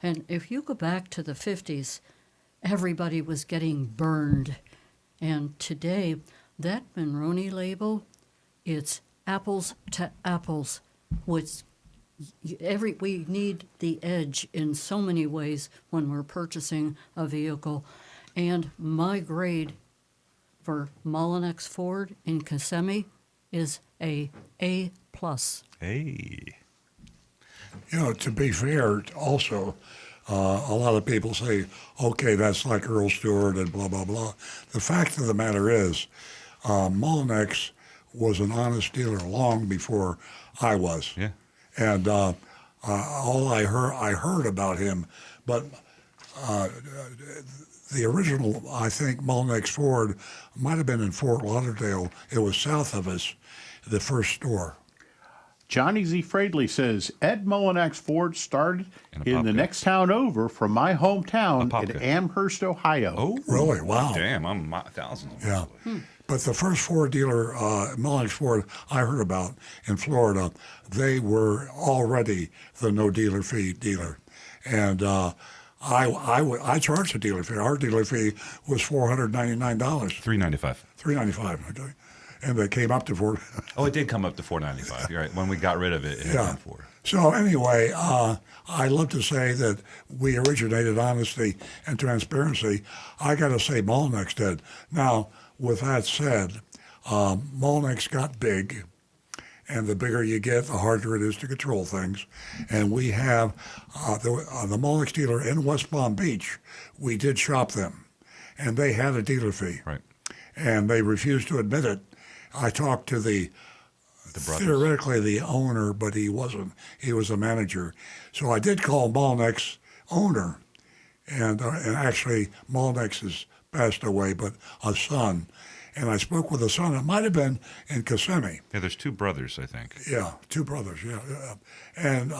And if you go back to the 50s, everybody was getting burned. And today, that Monroney label, it's apples to apples. Which we need the edge in so many ways when we're purchasing a vehicle. And my grade for Mullinax Ford in Kissimmee is A+. Hey. You know, to be fair, also, a lot of people say, okay, that's like Earl Stewart and blah, blah, blah. The fact of the matter is, Mullinax was an honest dealer long before I was. Yeah. And all I heard about him, but the original, I think, Mullinax Ford might have been in Fort Lauderdale. It was south of us, the first store. Johnny Z. Fradley says, Ed Mullinax Ford started in the next town over from my hometown in Amherst, Ohio. Oh, really? Wow. Damn, I'm thousands of miles away. But the first Ford dealer, Mullinax Ford, I heard about in Florida, they were already the no dealer fee dealer. And I charged a dealer fee. Our dealer fee was $499. $395. $395, okay. And they came up to $4. Oh, it did come up to $495. You're right. When we got rid of it, it had been $4. So anyway, I love to say that we originated honesty and transparency. I got to say Mullinax did. Now, with that said, Mullinax got big, and the bigger you get, the harder it is to control things. And we have the Mullinax dealer in West Palm Beach. We did shop them, and they had a dealer fee. Right. And they refused to admit it. I talked to theoretically the owner, but he wasn't. He was a manager. So I did call Mullinax owner, and actually Mullinax has passed away, but a son. And I spoke with a son. It might have been in Kissimmee. Yeah, there's two brothers, I think. Yeah, two brothers, yeah. And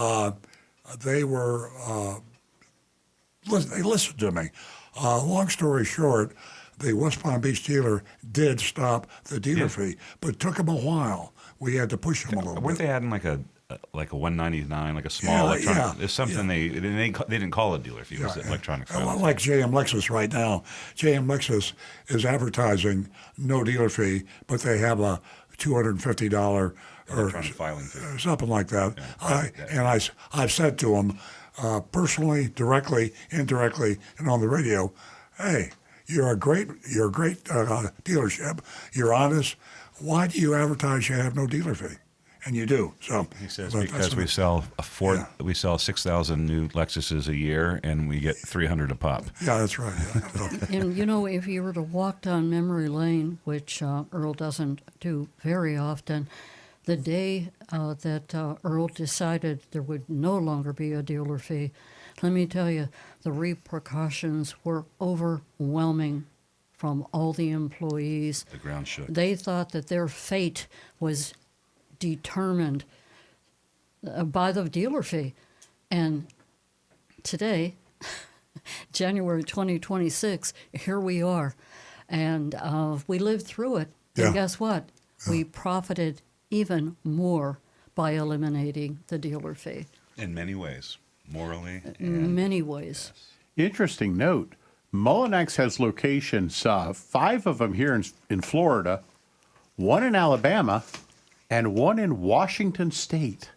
they were, they listened to me. Long story short, the West Palm Beach dealer did stop the dealer fee, but it took him a while. We had to push him a little bit. Weren't they adding like a 199, like a small electronic? There's something they didn't call it dealer fee. It was electronic filing. Like JM Lexus right now. JM Lexus is advertising no dealer fee, but they have a $250 electronic filing fee, something like that. Yeah, I've said to them personally, directly, indirectly, and on the radio, hey, You're a great dealership. You're honest. Why do you advertise you have no dealer fee? And you do. So he says but because we sell we sell 6,000 new Lexuses a year, and we get 300 a pop. Yeah, that's right. Yeah. And you know, if you were to walk down memory lane, which Earl doesn't do very often, the day that Earl decided there would no longer be a dealer fee, let me tell you, the repercussions were overwhelming from all the employees. The ground shook. They thought that their fate was determined by the dealer fee. And today, January 2026, here we are. And we lived through it. Yeah. And guess what? We profited even more by eliminating the dealer fee. In many ways, morally. In many ways. Interesting note. Mullinax has locations, 5 of them here in Florida, 1 in Alabama, and 1 in Washington State.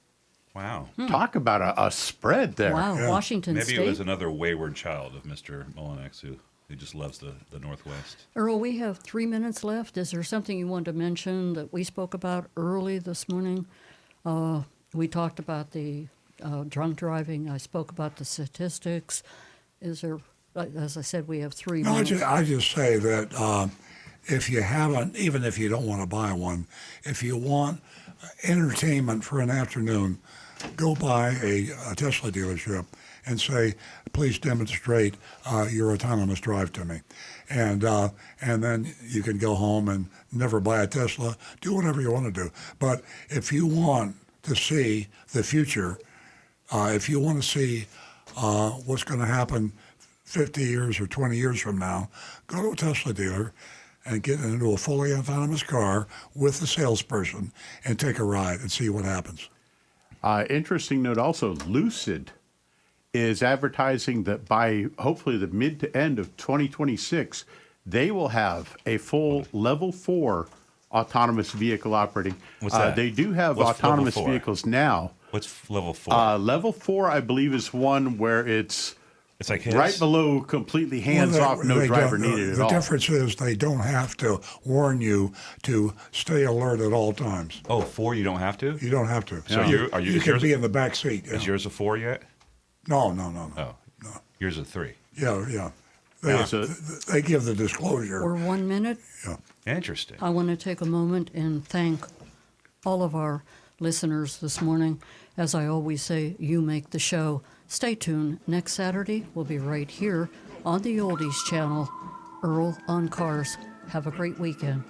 Wow. Talk about a spread there. Wow, Yeah. Washington Maybe State. it was another wayward child of Mr. Mullinax who just loves the Northwest. Earl, we have 3 minutes left. Is there something you want to mention that we spoke about early this morning? We talked about the drunk driving. I spoke about the statistics. Is there, as I said, we have 3 No, minutes. I just say that if you haven't, even if you don't want to buy one, if you want entertainment for an afternoon, go by a Tesla dealership and say, please demonstrate your autonomous drive to me. And then you can go home and never buy a Tesla, do whatever you want to do. But if you want to see the future, if you want to see what's going to happen 50 years or 20 years from now, go to a Tesla dealer and get into a fully autonomous car with the salesperson and take a ride and see what happens. Interesting note also, Lucid is advertising that by hopefully the mid to end of 2026, they will have a full level 4 autonomous vehicle operating. What's that? They do have What's autonomous level 4? vehicles now. What's level 4? Level 4, I believe, is one where it's like his? right below completely hands-off, no driver needed at the all. difference is they don't have to warn you to stay alert at all times. Oh, 4 you don't have to? You don't have to. So you is can yours- be in the back seat. Is yours a 4 yet? No. Oh. Yours a 3. Yeah. Yeah, so- They give the disclosure. We're 1 minute. Yeah. Interesting. I want to take a moment and thank all of our listeners this morning. As I always say, you make the show. Stay tuned. Next Saturday, we'll be right here on the Oldies channel, Earl on Cars. Have a great weekend.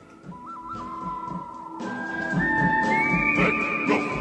Let go.